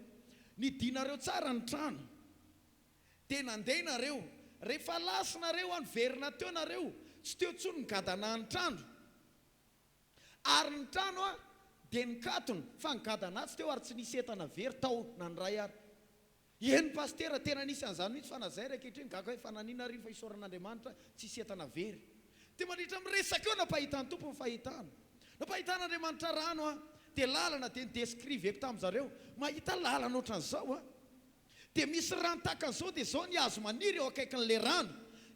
nidinareo tsara ny trano dia nandeha nareo rehefa lasinareo anyverina teo nareo tsy teo tsony ny gadana ny trano ary ny trano dia nikatona fa ny gadana tsy teo ary tsy nisy entana very tao na ny ray ary eny pastera tena nisy an'izany mihitsy fa nazay rakehitriny gaga hoe fananina rivo fa isoran'Andriamanitra tsy hisy entana very dia mandritra miresaka eo nampahitany tompo ny fahitana nampahitan'Andriamanitra rano dia lalana dia nidescriveko tamin'izareo mahita lalana ohatran'izao dia misy rano takan'izao dia zao ny azo maniry eo akaikin'le rano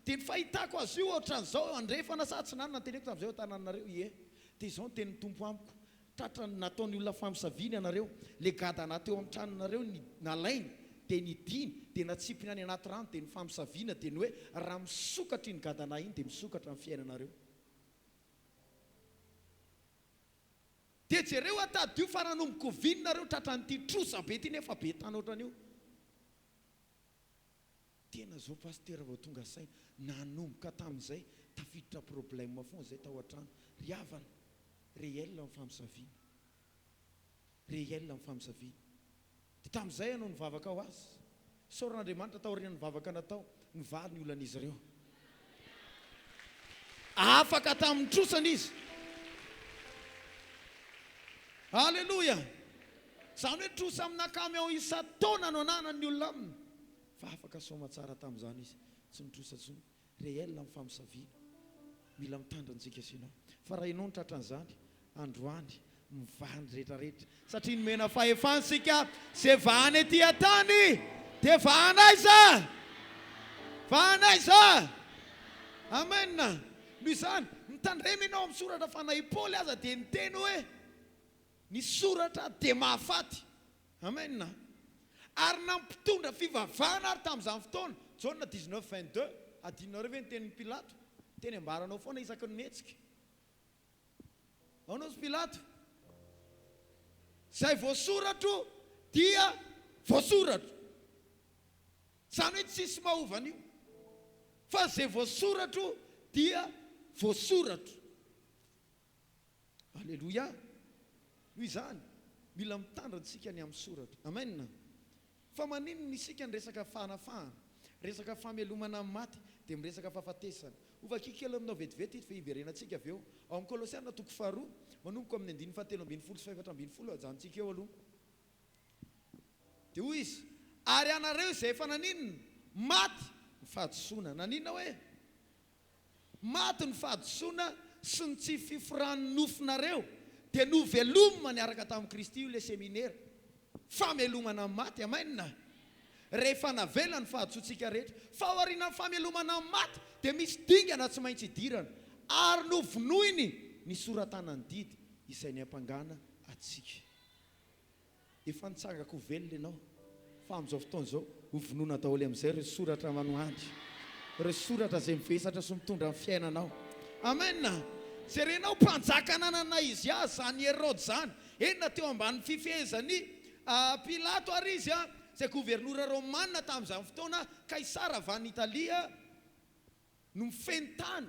dia ny fahitako azy io ohatran'izao andrefana sa tsy nany nanteneko tamin'izay tananareo dia izao ny tenin'ny tompo amiko tratra nataony olona famisaviany anareo le gadana teo amin'ny tranonareo nalainy dia nidiny dia natsipina any anaty rano dia ny famisaviana dia ny hoe raha misokatra iny gadana iny dia misokatra amin'ny fiainanareo dia jereo atadio fa nanomboka ovininareo tratran'ity trosa be ty nefa be tany ohatran'io tena zao pastera vao tonga saina nanomboka tamin'izay tafiditra problème foana zay tao an-trano ry havana réel amin'ny famisaviana réel amin'ny famisaviana dia tamin'izay ianao nivavaka ho azy saoran'Andriamanitra taoriana nivavaka natao nivary ny olan'izy ireo afaka tamin'ny trosana izy alleloia zany hoe trosa amina camion isa-taona no ananany olona aminy fa afaka soma tsara tamin'izany izy tsy nitrosa tsony réel amin'ny famisaviana mila mitandrantsika sinao fa raha ianao ny tratran'izany androany mivany rehetrarehetra satria nomena fahefansika zay vahany ety an-tany dia vahanay za amena noho izany mitandremy ianao amin'ny soratra fanahy Paoly aza dia niteny hoe ny soratra dia mahafaty amena ary nampitondra fivavahana ary tamin'izany fotoana Jaona 19:22 adinareo ve nitenin'ny Pilato teny ambaranao foana isaky ny mihetsika aonao sy Pilato zay voasoratro dia voasoratro zany hoe tsisy mahovana io fa zay voasoratro dia voasoratro alleloia noho izany mila mitandrantsika ny amin'ny soratra amen fa maninona isika ny resaka fahanafahana resaka famelomana amin'ny maty dia miresaka fahafatesana ovakikely aminao vetivety fa hiverenantsika avy eo ao amin'ny Kolosiana 2 manomboka amin'ny 9:17 sy 18 ajanontsika eo aloha dia hoy izy Ary anareo izay efa naninona maty ny fahadisoana. Naninona hoe maty ny fahadisoana sy ny tsy fifirany nofinareo dia novelomana niaraka tamin'i Kristy io ilay seminera. Famelomana amin'ny maty, amainina. Rehefa navela ny fahadisoantsika rehetra, fa ao aorian'ny famelomana amin'ny maty dia misy dingana tsy maintsy idirana, ary novonoiny ny soratana ny didy izay ny ampangana atsika. Efa nitsangako velona ianao, fa amin'izao fotoana izao hovonoina daholo amin'izay ireo soratra manohady, ireo soratra izay mivesatra sy mitondra amin'ny fiainanao. Amen. Jerenao mpanjaka nanana izy zany Herode zany, enina teo ambany fifehezany Pilato ary izy izay gouvernoura romanina tamin'izany fotoana, Kaisara avy any Italia no mifeny tany,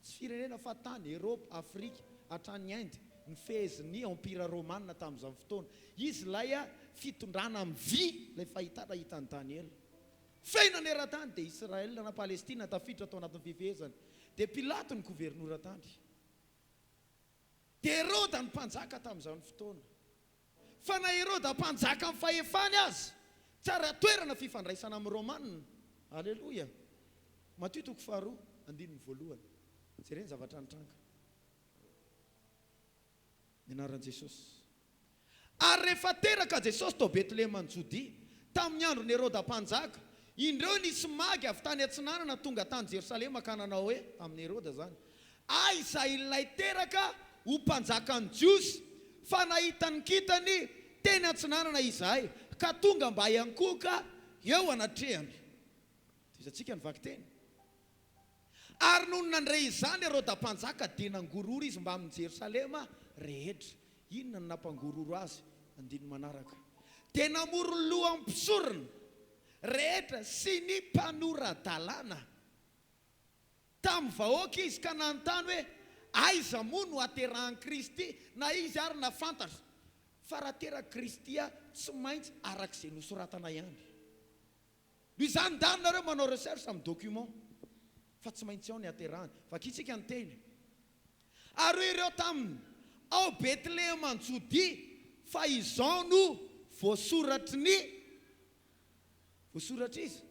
tsy firenena fa tany, Europe, Afrika, hatrany Inde, ny fehezin'ny empira romanina tamin'izany fotoana. Izy lay fitondrana amin'ny vy, ilay fahitana hitan'ny Daniel. Fena neran-tany dia Israel na Palestina tafiditra tao anatin'ny fifehezany, dia Pilato ny gouvernoura tany, dia Herode ny mpanjaka tamin'izany fotoana. Fa na Herode mpanjaka amin'ny fahefany azy, tsara toerana fifandraisana amin'ny romanina. Alleloia. Matio 2:1. Jereny zavatra nitranga. Ny anaran'i Jesosy. Ary rehefa teraka Jesosy tao Betlehema ny Jodia, tamin'ny andron'ny Herode mpanjaka, indreo nisy magy avy tany atsinanana tonga tany Jerosalema ka nanao hoe, tamin'ny Herode zany, izay ilay teraka ho mpanjakan'ny Jiosy, fa nahitany kitany teny atsinanana izahay, ka tonga mba hiankoka eo anatrehany. Izantsika nivaky teny. Ary noho nandray izany Herode mpanjaka dia nangororo izy mba amin'ny Jerosalema rehetra. Inona no nampangororo azy? Andiny manaraka. Dia namoro loha amin'ny mpisorona rehetra sy ny mpanoradalàna tamin'ny vahoaka izy, ka nanontany hoe aiza moa no aterahan'i Kristy, na izy ary na fantatra fa raha teraka Kristy tsy maintsy arak'izay nosoratana ihany. Noho izany danonareo manao recherche amin'ny document, fa tsy maintsy ao ny aterahany. Vakitsika ny teny. Ary ireo taminy ao Betlehema ny Jodia, fa izao no voasoratra izy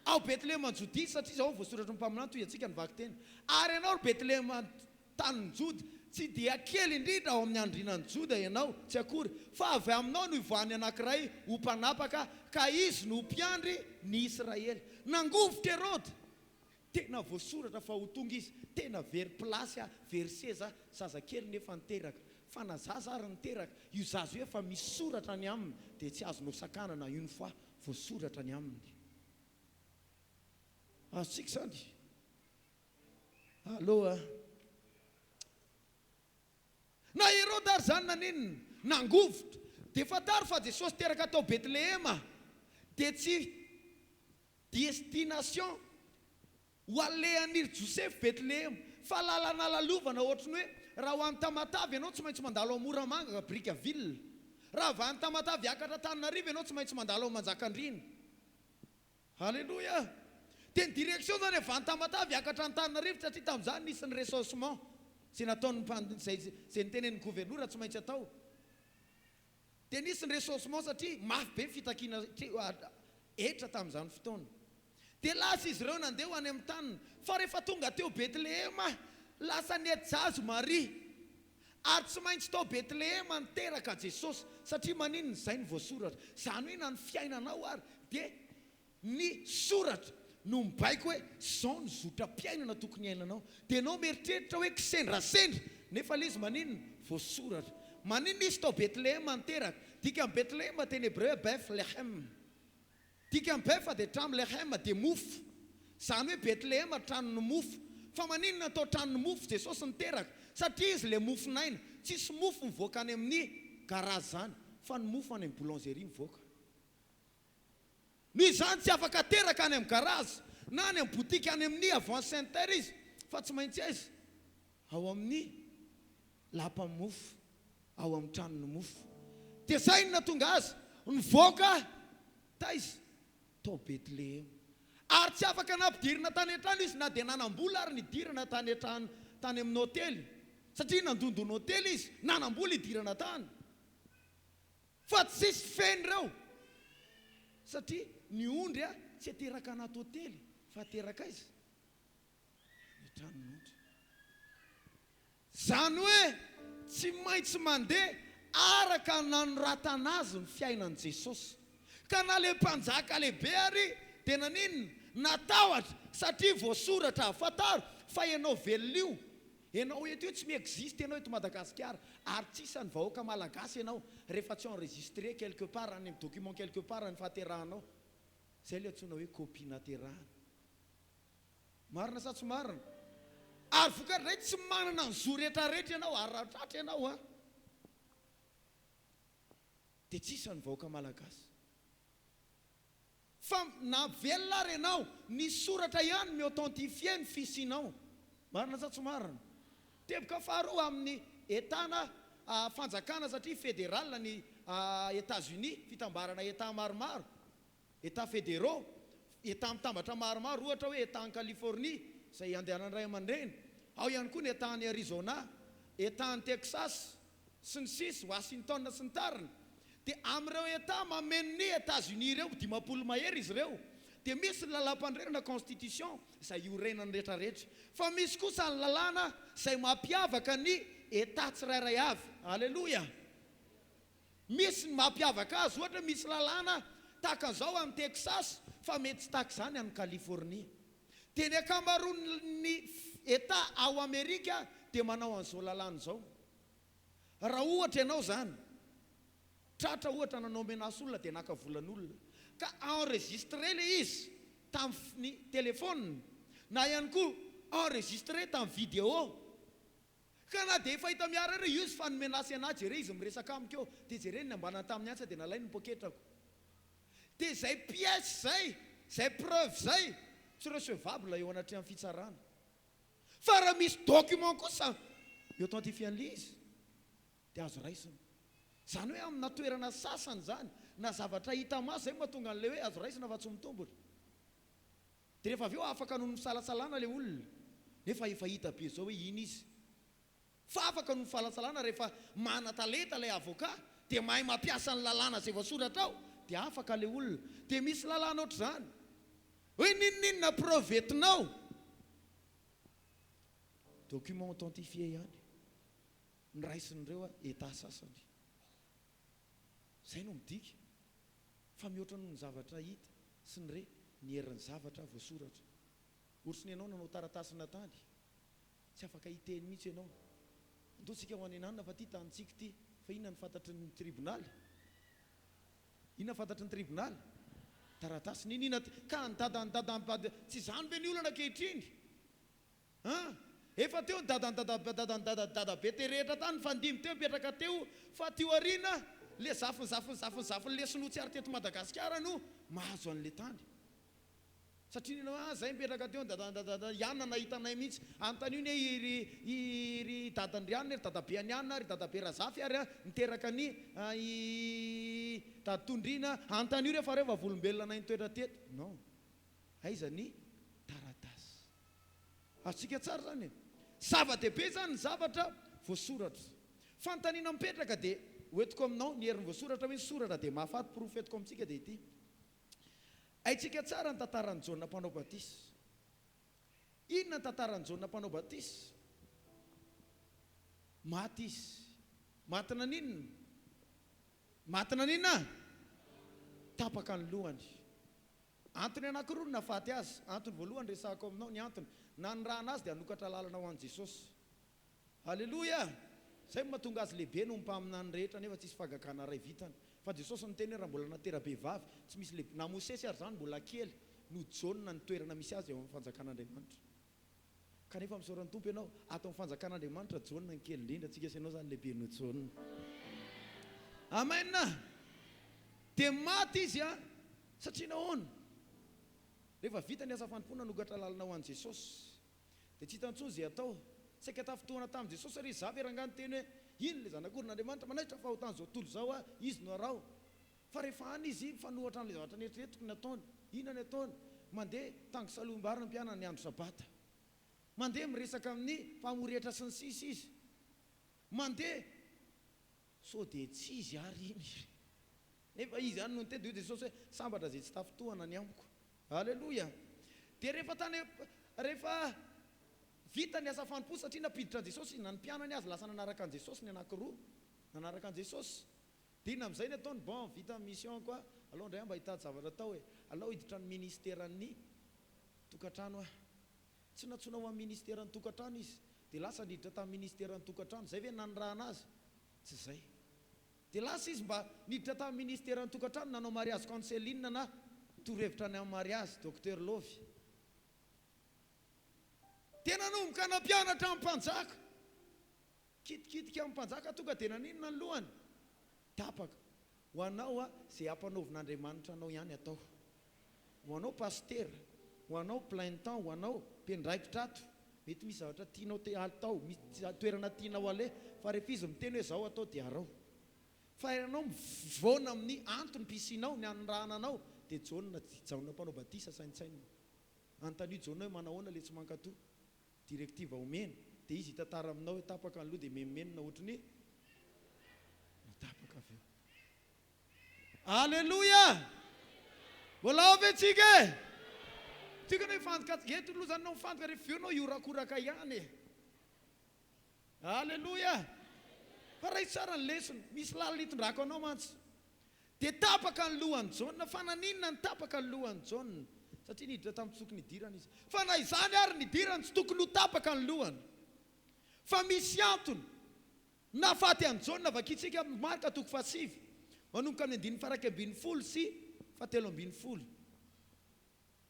ao Betlehema ny Jodia, satria izao voasoratra ny mpaminany toy antsika nivaky teny. Ary ianao Betlehema tany ny Joda, tsy dia kely indrindra ao amin'ny andrinan'ny Joda ianao, tsy akory, fa avy aminao no ivoany anankiray ho mpanapaka, ka izy no mpiandry ny Israely. Nangovotra Herode, tena voasoratra fa ho tonga izy, tena very plasy, very seza, zazakely nefa niteraka. Fa na zaza ary niteraka, io zaza io efa misy soratra ny aminy, dia tsy azonao sakanana io ny fa voasoratra ny aminy. Azontsika zany. Aloha. Na Herode ary zany naninona nangovotra, dia fatary fa Jesosy teraka tao Betlehema dia tsy destination ho alehan'iry Joseph Betlehema, fa lalana lalovana, ohatrany hoe raha ho any Tamatavy ianao tsy maintsy mandalo ao Moramanga, Brickaville. Raha avy any Tamatavy hiakatra Antananarivo ianao tsy maintsy mandalo ao Manjakandriana. Halleloia. Dia ny direction zany avy any Tamatavy hiakatra Antananarivo, satria tamin'izany nisy ny recensement izay nataony izay nitenen'ny gouvernoura tsy maintsy atao. Dia nisy ny recensement satria mafy be fitakiana etra tamin'izany fotoana. Dia lasa izy ireo nandeha ho any amin'ny tanina, fa rehefa tonga teo Betlehema, lasa niajazo Maria, ary tsy maintsy tao Betlehema niteraka Jesosy, satria maninona izay ny voasoratra. Izany hoe na ny fiainanao ary dia ny soratra no mibaiko hoe zao ny zotram-piainana tokony iainanao, dia ianao mieritreritra hoe kisendrasendra, nefa ilay izy maninona voasoratra. Maninona izy tao Betlehema niteraka? Dika amin'ny Betlehema teny hebreo Bethlehem. Dika amin'ny Bethlehem dia mofo. Izany hoe Betlehema tranon'ny mofo. Fa maninona atao tranon'ny mofo Jesosy niteraka? Satria izy ilay mofo naina, tsisy mofo mivoaka any amin'ny garazy zany, fa ny mofo any amin'ny boulangerie mivoaka. Noho izany tsy afaka teraka any amin'ny garazy na any amin'ny botika any amin'ny avant Saint-Terre izy, fa tsy maintsy izy ao amin'ny lapan'ny mofo, ao amin'ny tranon'ny mofo. Dia zay no nahatonga azy nivoaka taiza tao Betlehema. Ary tsy afaka nampidirina tany an-trano izy, na dia nanam-bola ary nidirana tany an-trano, tany amin'ny hôtely, satria nandondona hôtely izy, nanam-bola idirana tany. Fa tsisy feny ireo. satria ny ondry tsy ateraka anaty hotely fa ateraka aiza ny tranon'ondry. Zany hoe tsy maintsy mandeha araka nanoratana azy ny fiainan'i Jesosy. Ka na le mpanjaka lehibe ary dia naninona natahotra satria voasoratra afataro fa ianao velona io. Ianao eto io tsy miexiste ianao eto Madagasikara ary tsisy ny vahoaka malagasy ianao rehefa tsy enregistré quelque part any amin'ny document quelque part ny fahaterahanao. Zay le antsoina hoe copie naterahana. Marina sa tsy marina? Ary vokatray tsy manana ny zo rehetrarehetra ianao ary rahatratra ianao a dia tsisy ny vahoaka malagasy. Fa na velona ary ianao ny soratra ihany mi-authentifier ny fisianao. Marina sa tsy marina? Teboka faharoa amin'ny etana fanjakana satria fédéral ny États-Unis fitambarana état maromaro, état fédéraux, état mitambatra maromaro, ohatra hoe état en Californie izay andehanan'ny ray aman-dreny, ao ihany koa ny état ny Arizona, état ny Texas sy ny sisy, Washington sy ny tariny. Dia amin'ireo état mameno ny États-Unis ireo 50 mahery izy ireo. Dia misy ny lalam-pandrenana constitution izay iorenany rehetrarehetra. Fa misy kosa ny lalàna izay mampiavaka ny état tsirairay avy. Alleluia. Misy ny mampiavaka azy, ohatra misy lalàna tahaka an'izao amin'ny Texas fa mety tsy tahaka izany amin'ny Californie. Dia ny ankamaroan'ny état ao Amerika dia manao an'izao lalàna izao. Raha ohatra ianao zany tratra ohatra nanao menace olona dia naka volan'olona ka enregistré le izy tamin'ny téléphone na ihany koa enregistré tamin'ny vidéo. Ka na dia efa hita miara ireo izy fa nomenasy anahy jere izy miresaka amiko eo dia jereny ambana tamin'ny antsa dia nalainy ny poketrako. Dia zay pièce zay preuve zay tsy recevable eo anaty amin'ny fitsarana. Fa raha misy document kosa io-authentifian'le izy dia azo raisina. Zany hoe amina toerana sasany zany na zavatra hita maso zay mahatonga an'le hoe azo raisina fa tsy mitombona. Dia rehefa avy eo afaka no misalasalana le olona nefa efa hita be zao hoe iny izy. Fa afaka no mifalasalana rehefa mana-talenta ilay avocat dia mahay mampiasa ny lalàna izay voasoratra ao dia afaka le olona. Dia misy lalàna ohatr' izany hoe ninona preuve entinao, document authentifié ihany ny raisin'ireo état sasany. Zay no midika fa mihoatra noho ny zavatra hita sy ny re ny herin'ny zavatra voasoratra. Ohatriny ianao nanao taratasina tany tsy afaka hiteny mihitsy ianao. Andoatsika ho any anana fa ty tanitsika ty fa inona ny fantatry ny tribonaly? Inona fantatry ny tribonaly? Taratasina inona ka ny dadan'ny tsy zany be ny olana ankehitriny. Efa teo ny dadabe terehetra tany fandimy teo mipetraka teo fa teo arina le zafiny le sinoa tsy ary teto Madagasikara no mahazo an'le tany. Satria nina zay mipetraka teo ianna nahitanay mihitsy anontany io ry dadany rianina ry dadabe any anina ry dadabe razafy ary niteraka ny daditondrina anontany io rehefa rehefa volombelona nay nitoetra teto. Non, aiza ny taratasy. Atsika tsara zany zava-dehibe zany ny zavatra voasoratra. Fanontaniana mipetraka dia hoetiko aminao ny herin'ny voasoratra hoe soratra dia mahafaty profetiko amintsika dia ity. Haitsika tsara ny tantaran'ny Jaona mpanao batisa. Inona ny tantaran'ny Jaona mpanao batisa? Maty izy. Matina ninona? Matina ninona? Tapaka ny lohany. Antony anankiroa no nahafaty azy. Antony voalohany resahako aminao ny antony na ny rahana azy dia hanokatra lalana ho an'i Jesosy. Halleloia. Zay mahatonga azy lehibe no mpamina ny rehetra nefa tsisy fagakana ray vitany. Fa Jesosy niteny hoe raha mbola natera-be vavy tsy misy lehibe na Mosesy ary zany mbola kely no Jaona ny toerana misy azy eo amin'ny fanjakan'Andriamanitra. Kanefa misaoran'ny tompo ianao ato amin'ny fanjakan'Andriamanitra Jaona ny kely indrindra tsika sy ianao zany lehibe no Jaona. Amen. Dia maty izy satria nahoana? Rehefa vita ny asa fandompona nokatra lalana ho an'i Jesosy dia tsy hitantsony izay atao. Saika tafotoana tamin'i Jesosy ary zavy erangany teny hoe ino le zanak'orin'Andriamanitra manaitra fahotan'izao tontolo izao izy no arao. Fa rehefa any izy fanohatra n'ilay zavatra neritreretiko ny ataony. Inona ny ataony? Mandeha tango salohim-bary ny mpianana ny andro sabata. Mandeha miresaka amin'ny mpamorehatra sy ny sisa izy. Mandeha sao dia tsy izy ary iny. Nefa fa izy any no nitedy Jesosy hoe sambatra zay tsy tafitohana ny amiko. Alleloia. Dia rehefa vita ny asa fanompo satria napiditra an Jesosy na ny mpianany azy lasa nanaraka an Jesosy ny anankiroa nanaraka an Jesosy. Dia iny amin'izay ny ataony bon vita mission koa alao indray mba hitady zavatra atao hoe alao hiditra ny ministeran'ny tokantrano tsy natsona ho amin'ny ministeran'ny tokantrano izy dia lasa niditra tamin'ny ministeran'ny tokantrano zay ve nanirahana azy tsy zay. Dia lasa izy mba niditra tamin'ny ministeran'ny tokantrano nanao mariazy canceline na torohevitra ny amin'ny mariazy docteur Lovy. Tena nomboka nampianatra amin'ny mpanjaka kitikitika amin'ny mpanjaka tonga dia naninona ny lohany tapaka ho anao zay ampanaovin'Andriamanitra anao ihany atao, ho anao pasteur, ho anao plein temps, ho anao mpendraikitra ato, mety misy zavatra tianao atao, misy toerana tianao ale fa rehefa izy miteny hoe zao atao dia arao. Fa ianao mivoana amin'ny antony mpisinao ny anirananao dia jauna mpanao batisa saintsaina antanio jauna hoe manahoana le tsy mankatoa direktiva omena dia izy hitantara aminao hoe tapaka ny loha dia memenona ohatrany natapaka avy eo. Alleluia. Mbola avy antsika tikana hifantoka eto aloha zany nao mifantoka rehefa eo nao iorakoraka ihany. Alleluia. Fa raha tsara ny lesona misy lalitondrako anao mantsy dia tapaka ny lohany jauna. Fa naninona ny tapaka ny lohany jauna satria niditra tamin'ny tokony hidirana izy. Fa na izany ary nidirana tsy tokony ho tapaka ny lohany fa misy antony nafaty any jauna vakitsika Marka 7 manomboka amin'ny 9:10 sy 7:10.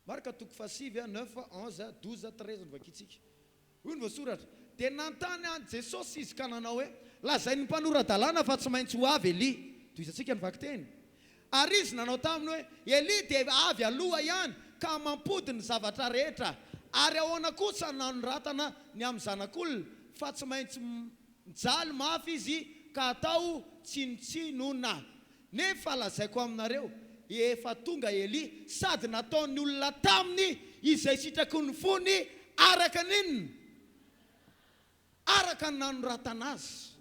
Marka 7 9 11 12 13 vakitsika. Io ny voasoratra. Dia nantany an Jesosy izy ka nanao hoe lazay ny mpanorandalàna fa tsy maintsy ho avy Eli. Toizatsika ny vaky-teny. Ary izy nanao taminy hoe Eli dia avy aloha ihany ka mampody ny zavatra rehetra ary ahoana kosa nanoratana ny amin'ny zanak'olona fa tsy maintsy mijaly mafy izy ka atao tsinotsinona. Nefa lazaiko aminareo efa tonga Eli sady nataony olona taminy izay sitraky ny fony araka ninona araka ny nanoratana azy.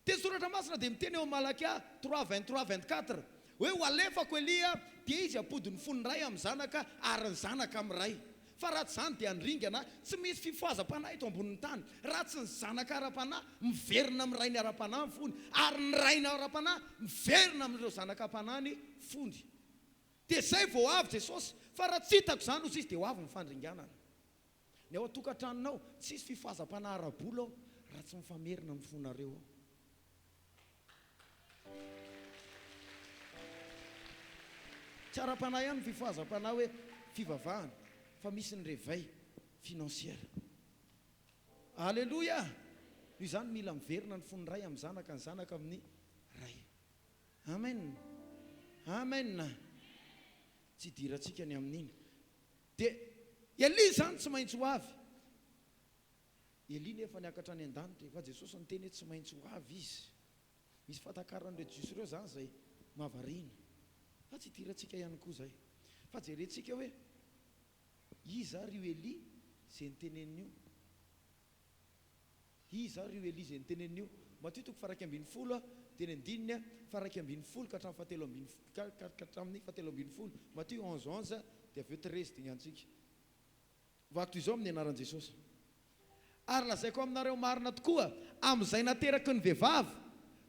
Dia soratra masina dia miteny eo Malakia 3:23-24 hoe ho alefako Elia dia izy apody ny fony ray amin'ny zanaka ary ny zanaka amin'ny ray. Fa raha tsy zany dia andringana tsy misy fifoazam-panahy eto ambonin'ny tany. Raha tsy ny zanaka ara-panahy miverina amin'ny ray ny ara-panahy ny fony ary ny ray ny ara-panahy miverina amin'ireo zanaka-panahy ny fony. Dia zay vao avy Jesosy. Fa raha tsy hitako zany ozy izy dia ho avy ny fandringanana. Ny ao atokantranonao tsy misy fifoazam-panahy ara-bola ao raha tsy mifamerina amin'ny fonareo ao. Tsy ara-panahy ihany fifoazam-panahy hoe fivavahana fa misy ny réveil financière. Alleluia. Io zany mila miverina ny fony ray amin'ny zanaka, ny zanaka amin'ny ray. Amen. Amen. Tsy diratsika ny amin'iny. Dia Eli zany tsy maintsy ho avy. Eli nefa niakatra any an-danitra fa Jesosy niteny hoe tsy maintsy ho avy izy. Misy fatakaran'ireo jiosy ireo zany zay mahavariana. Fa tsy diratsika ihany koa zay. Fa jerentsika hoe iza ry Eli zay nitenen'io. Iza ry Eli zay nitenen'io. Mateo 1:10 teny andininy 1:10 ka hatramin'ny 7:10. Mateo 11:11 dia avy eo 13 dingantsika. Vakoto izao amin'ny anaran'i Jesosy. Ary lazaiko aminareo marina tokoa amin'izay nateraky ny vehivavy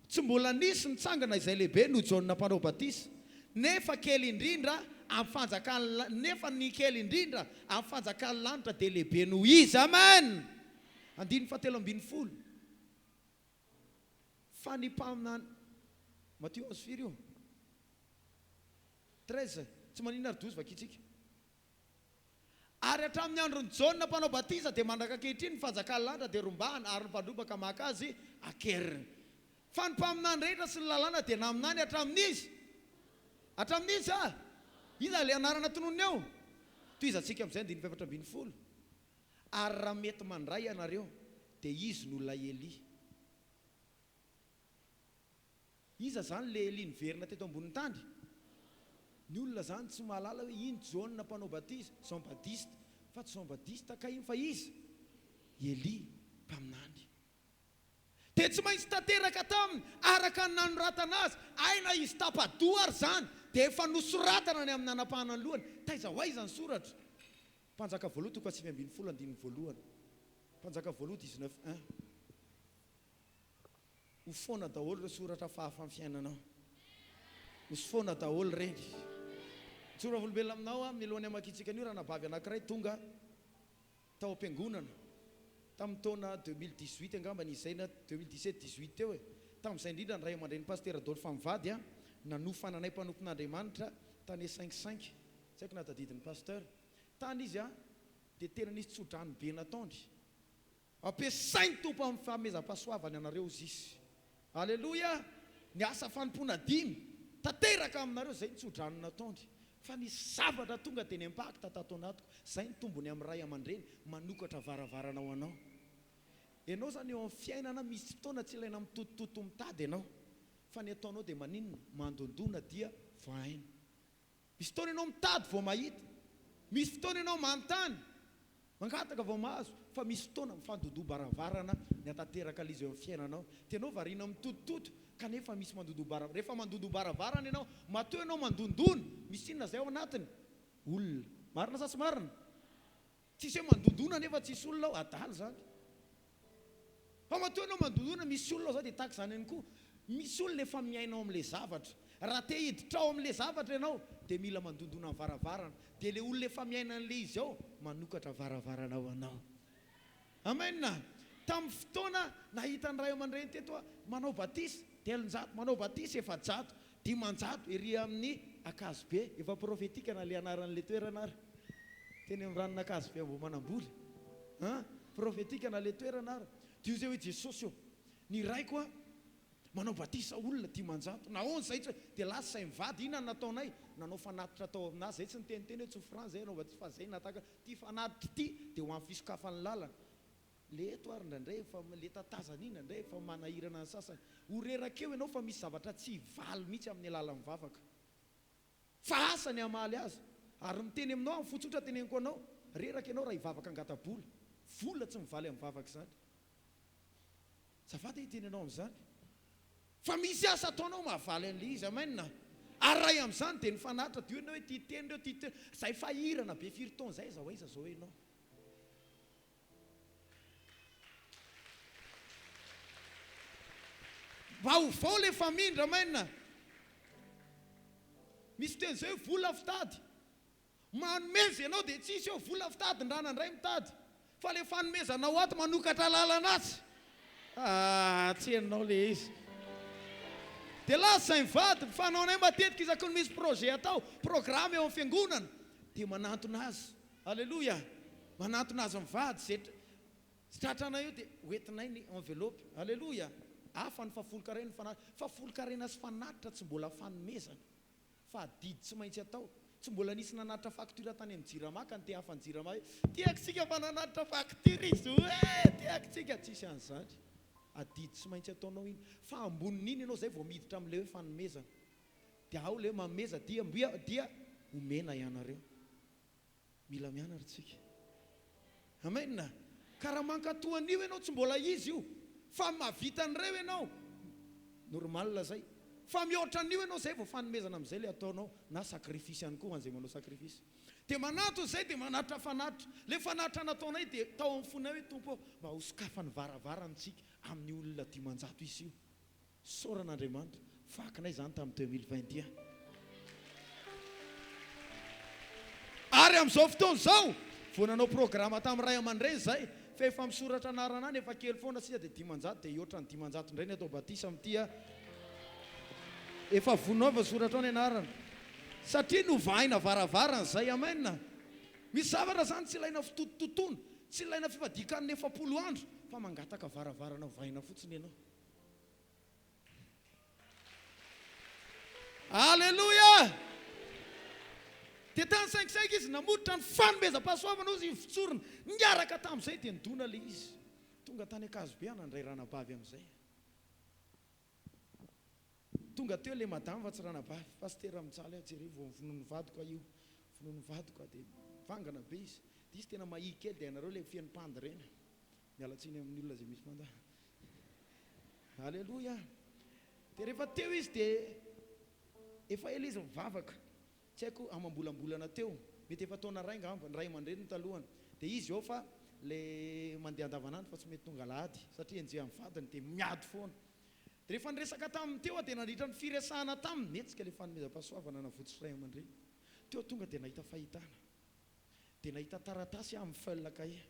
tsy mbola nisy nitsangana izay lehibe no Jaona mpanao batisa. Nefa kely indrindra amin'ny fanjakana, nefa ny kely indrindra amin'ny fanjakana lanitra dia lehibe noho izy. Amen. 7:10. Fa ny mpaminany Mateo 11:4 io 13 tsy maninona ary 12 vakitsika. Ary hatramin'ny androny Jaona mpanao batisa dia mandraka ankehitriny ny fanjakana lanitra dia rombahana ary ny mpandrobaka maka azy akeriny. Fa ny mpaminany rehetra sy ny lalàna dia naminany hatramin'izy. Hatramin'izy iza le anarana tononony eo. Toizatsika amin'izay 7:20. Ary raha mety mandray ianareo dia izy n'olona Eli. Iza zany le Eli niverina teto ambonin'ny tany. Ny olona zany tsy mahalala hoe iny Jaona mpanao batisa, Jean Baptiste, fa tsy Jean Baptiste ka iny fa izy Eli mpaminany. dia tsy maintsy tanteraka taminy araka ny nanoratana azy aina izy tapadoary zany dia efa nosoratana ny amin'ny anapahana ny lohany taiza ho aiza ny soratra mpanjaka voaloha toko 5:12 mpanjaka voaloha 19:1 ho foana daholo ireo soratra fahafa amin'ny fiainanao hosy foana daholo reny tsora olombelona aminao a milohan'ny amakitsika an'io raha nabavy anankiray tonga tao am-piangonana tamin'ny taona 2018 angamba izay na 2017-18 teo e tamin'izay indrindra ny ray aman-dreny paster Adolphe mivady a nanofananay mpanompon'Andriamanitra tany 5 tsy haiko natadidin'ny pasteur tany izy a dia tena nisy tsodrany be nataondry ampiasainy tompo amin'ny fahamezam-pahasoavany anareo zisy alleloia ny asa fanompoana dimy tanteraka aminareo zay nitsodrany nataondry fa nisy zavatra tonga dia ny impacta tato anatiko zay ny tombony amin'ny ray aman-dreny manokatra varavaranao anao ianao zany eo amin'ny fiainana misy fotoana tsy ilaina mitotototo mitady ianao fa ny ataonao dia maninona mandondona dia voahaina misy fotoana ianao mitady vao mahita misy fotoana ianao manontany mangataka vao mahazo fa misy fotoana mifandodoa baravarana ny atanteraka lizy eo amin'ny fiainanao tianao variana mitotototo kanefa misy mandodoa baravarana rehefa mandodoa baravarana ianao matoa ianao mandondona misy inona zay ao anatiny olona marina sa sy marina tsisy hoe mandondona nefa tsisy olona ao adaly zany fa matoa ianao mandondona misy olona ao zao dia tahaka zany ihany koa misy olona efa miainao amin'ilay zavatra raha te hiditra ao amin'ilay zavatra ianao dia mila mandondona amin'ny varavarana dia ilay olona efa miaina an'ilay izy ao manokatra varavarana ao anao amena tamin'ny fotoana nahita ny ray aman-dreny teto a manao batisy 700 manao batisy 700 dimanjato ery amin'ny Akazobe efa profetika na le anaran'le toerana ary teny amin'ny ranon'Akazobe mbo manamboly profetika na le toerana ary dia io zay hoe Jesosy io ny raiko a manao batisa olona dimanjato nahoana zay tsy dia lasa say mivady inona nataonay nanao fanatitra tao aminazy zay tsy niteniteny hoe tsofran zay anao batisa fa zay nataka ty fanatitra ty dia ho amin'ny fisokafan'ny lalana le eto ary ndraindray efa le tatazana iny ndraindray efa manahirana ny sasany horerakeo ianao fa misy zavatra tsy valy mihitsy amin'ny alala mivavaka fa asany hamaly azy ary miteny aminao amin'ny fotsotra teneniko anao reraka ianao raha hivavaka angatabola vola tsy mivaly amin'ny vavaka zany zafady hiteny anao amin'izany fa misy asa ataonao mahavaly an'le izy amenna ary ray amin'izany dia ny fanatra dio ianao hoe titeny reo titeny zay fahirana be firitaona zay zao aiza zao ianao vaovao le famindra amenna misy teny zay hoe vola fitady manomeza ianao dia tsisy eo vola fitady ndrana ndray mitady fa le fanomezanao ato manokatra lalanazy tsy hainao le izy dia lasa mivady fanaonay matetika izako ny misy projet atao programa eo amin'ny fiangonana dia manantona azy alleloia manantona azy mivady zay tratranay io dia hoentinay ny enveloppe alleloia afa ny fafolo-karena fafolo-karena sy fanatitra tsy mbola fanomezana fa adidy tsy maintsy atao tsy mbola nisy nanatitra faktura tany amin'ny jiramaka ny te hafa ny jiramaka tiakitsika fa nanatitra faktura izy hoe tiakitsika tsisy an'izany adidy tsy maintsy ataonao iny fa ambonin'iny ianao zay vao miditra amin'ilay hoe fanomezana dia ao le hoe mameza dia omena ianareo mila mianarytsika amenna ka raha mankatoan'io ianao tsy mbola izy io fa mahavitan'ireo ianao normal zay fa mihoatra an'io ianao zay vao fanomezana amin'izay le ataonao na sakrifisy ihany koa an'izay manao sakrifisy dia manato zay dia manatra fanatra le fanatra nataonay dia tao amin'ny fonay hoe tompo mba hosokafany varavarantsika amin'ny olona dimanjato izy io soran'Andriamanitra vakinay zany tamin'ny 2021 ary amin'izao fotoana zao vao nanao programa tamin'ny ray aman-dreny zay fa efa misoratra anarana any efa kely foana sisa dia dimanjato dia hihoatra ny dimanjato indray ny atao batisa amin'ity efa vonao fa soratra ao ny anarana satria novaina varavarana zay amenna misy zavatra zany tsy ilaina fitotototoana tsy ilaina fivadikan'ny 7 andro fa mangataka varavarana vaina fotsiny ianao alleloia dia tany sainkisaika izy namodotra ny fanomezam-pahasoavana ozy fitsorona niaraka tamin'izay dia nidona le izy tonga tany Akazobe nandray ranabavy amin'izay tonga teo le madama fa tsy ranabavy pastera mitsaly jereo vao finono vadiko io finono vadiko dia vangana be izy dia izy tena mahi kely dia ianareo le fian'ny pandy reny mialatsiny amin'ny olona zay misy pandà Alleloia. Dia rehefa teo izy dia efa ela izy mivavaka, tsy haiko amambolambolana teo, mety efa taona ray ngamba, ny ray aman-dreny no talohany. Dia izy eo fa le mandeha andavanandro fa tsy mety tonga lahady satria enjea amin'ny vadiny dia miady foana. Dia rehefa niresaka taminy teo dia nandritra ny firesahana taminy, metsika le fanomezam-pahasoavana navotsy ray aman-dreny. Teo tonga dia nahita fahitana, dia nahita taratasy amin'ny feuille cahier.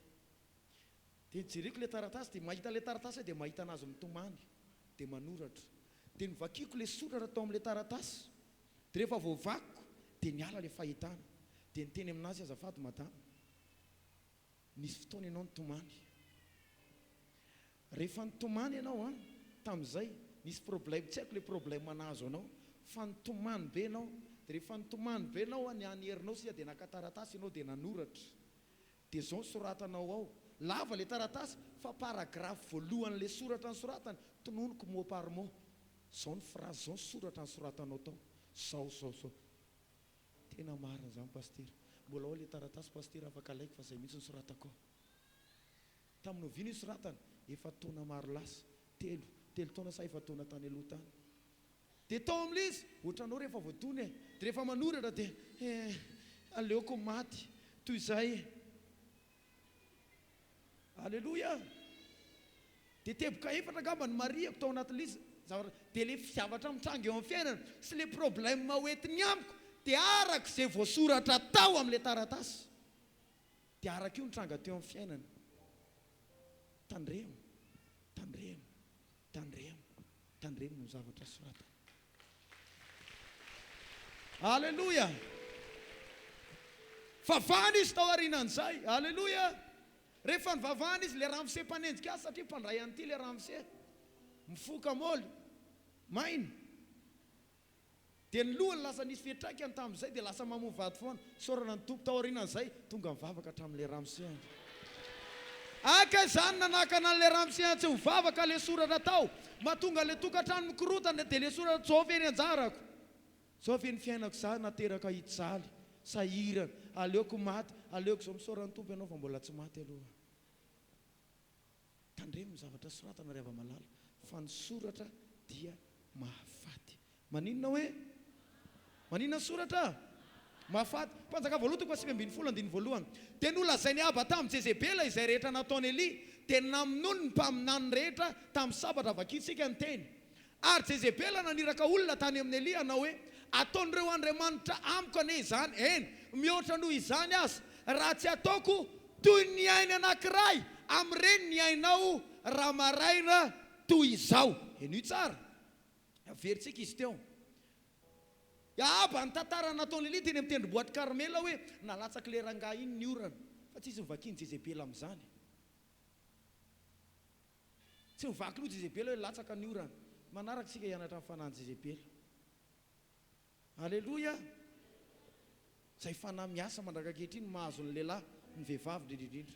Dia jereko le taratasy dia mahita le taratasy dia mahita anazy mitomany dia manoratra. Dia nivakiako le soratra tao amin'le taratasy. Dia rehefa voavakiko dia niala le fahitana. Dia niteny aminazy azafady madama, nisy fotoana ianao nitomany. Rehefa nitomany ianao tamin'izay nisy problème, tsy haiko le problème anazo anao, fa nitomany be ianao. Dia rehefa nitomany be ianao ny herinao sia dia naka taratasy ianao dia nanoratra. Dia zao soratanao ao, lava le taratasy fa paragraphe voalohan'le soratra nosoratany tononiko mot par mot. Zao ny phrase, zao ny soratra nosoratanao tao, zao. Tena marina zany pasteur. Mbola ao le taratasy pasteur afaka alaiko fa zay mihitsy nosoratako. Tamin'ny ovina nosoratany efa taona maro lasa, telo taona sa efa taona tany aloha tany. Dia tao amin'izy ohatranao rehefa voadony dia rehefa manoratra dia aleoko maty toy izay. Alleloia. Dia teboka efatra ngamba ny mariako tao anatin'izy. Dia le zavatra mitranga eo amin'ny fiainana sy le problème hoentiny amiko dia araka izay voasoratra tao amin'ilay taratasy. Dia araka io nitranga teo amin'ny fiainana. Tandremo no zavatra soratana. Alleloia. Vavahana izy tao aorianan'izay. Alleloia. Rehefa nivavahana izy le ramose-panenjika azy satria mpandray an'ity le ramose. Mifoka moly, maina. Dia ny lohany lasa nisy fiantraikany tamin'izay dia lasa mamovady foana. Saorana ny tompo tao aorianan'izay tonga mivavaka hatramin'ilay ramose. Aka izany nanakana an'ilay ramose tsy mivavaka le soratra tao. Mahatonga le tokantrano mikorotana dia le soratra zao ve ny anjarako. Zao ve ny fiainako izany nateraka hitsaly, sahirana, aleoko maty, aleoko zao misaorany tompo ianao fa mbola tsy maty aloha. Tandremo ny zavatra soratana ry hava-malala, fa ny soratra dia mahafaty. Maninona hoe? Maninona soratra? Mahafaty. Mpanjaka voaloha toko 5:1 dia nolazainy Aba tamin'ny Jezebela izay rehetra nataony Elia, dia namonoany ny mpaminany rehetra tamin'ny sabatra vakitsika ny teny. Ary Jezebela naniraka olona tany amin'ny Elia hanao hoe ataon'ireo Andriamanitra amiko ane izany. Mihoatra noho izany aza, raha tsy ataoko toy ny ainy anankiray amin'ireny ny ainao raha maraina toy izao. Io tsara. Averintsika izy teo. Aba ny tantara nataon'ny Elia teny amin'ny tendrombohitra Karmela hoe nalatsaka le rangahy iny ny orana. Fa tsy mivaky ny Jezebela amin'izany. Tsy mivaky loha Jezebela hoe latsaka ny orana. Manaraka sika hianatra amin'ny fanahy Jezebela. Alleloia. Zay fanahy miasa mandraka ankehitriny mahazo ny lehilahy, ny vehivavy indrindra.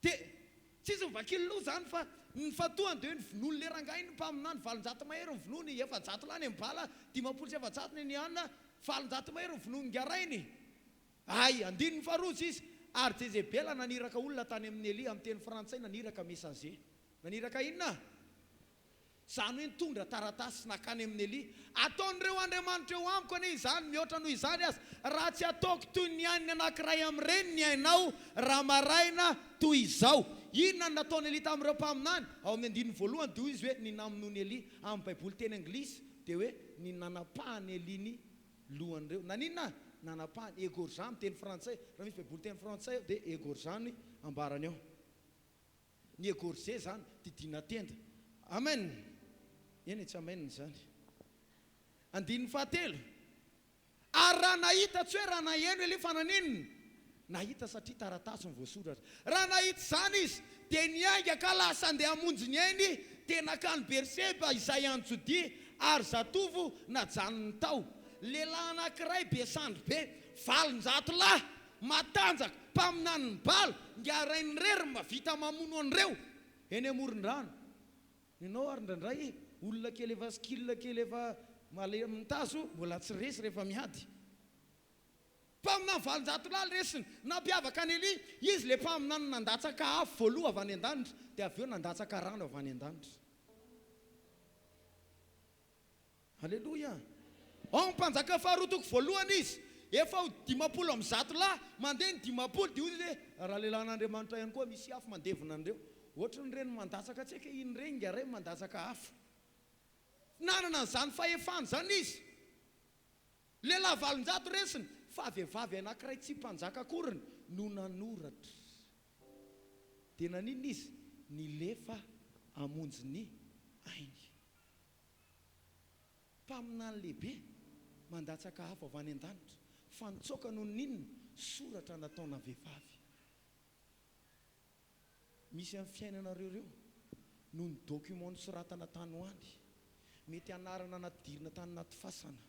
Dia tsisy mivakily loha zany fa ny fatoany dia hoe ny vonoany le rangahy iny mpaminany 700 mahery ny vonoany, 700 lany amin'ny bala, 500 ny anina, 700 mahery ny vonoany ngarainy. Ay, andininy faharoa izy. Ary Jezebela naniraka olona tany amin'ny Elia amin'ny teny frantsay, naniraka messager. Naniraka inona? Zany hoe nitondra taratasy nakany amin'ny Elia. Ataon'ireo Andriamanitra eo amiko ane izany, mihoatra noho izany aza, raha tsy ataoko toy ny anina anankiray amin'ireny ny ainao raha maraina toy izao. Inona no nataony Elia tamin'ireo mpaminany? Ao amin'ny 1 dia izy hoe ny namonoany Elia. Amin'ny Baiboly teny anglisy dia hoe ny nanapahany Elia ny lohan'ireo. Naninona? Nanapahany, égorgeant teny frantsay. Raha misy Baiboly teny frantsay dia égorgeant ny ambarany ao. Ny égorger zany didina tenda. Amen. Eny tsy amen zany. 7. Ary raha nahita tsy hoe raha naheno Elia fa naninona? Nahita satria taratasy ny voasoratra. Raha nahita izany izy dia niainga ka lasa andeha hamonjy ny ainy tena nakany Berseba izay any Jodia ary zatovo najanony tao. Lehilahy anankiray be sandry be, 700 lahy matanjaka mpaminany ny bala, ngarainy rery mavita mamono an'ireo eny amoron-drano. Ianao ary ndraindray olona kely efa skill kely efa mitazo mbola tsy resy rehefa miady. Mpaminany 700 lahy resiny nampiavaka ny Elia, izy le mpaminany nandatsaka afo voaloha avy any an-danitra dia avy eo nandatsaka rano avy any an-danitra. Halleloja. Ao ny mpanjaka faharotoko voalohany izy efa ho 50 lahy mandeha ny 50 dia ozy hoe raha lehilahin'Andriamanitra ihany koa misy afo mandevona an'ireo ohatra ny reny mandasaka tsy haika iny reny ngaray mandasaka afo nanana n'izany fahefany zany izy lehilahy 700 resiny fa vehivavy anankiray tsy mpanjaka akoriny no nanoratra dia nanina izy nilefa hamonjy ny ainy mpaminany lehibe mandatsaka afo avy any an-danitra fa nitsoaka no ninona soratra nataona vehivavy misy amin'ny fiainanareo reo no ny document soratana tany ho any mety anarana anaty dirina tany naty fasana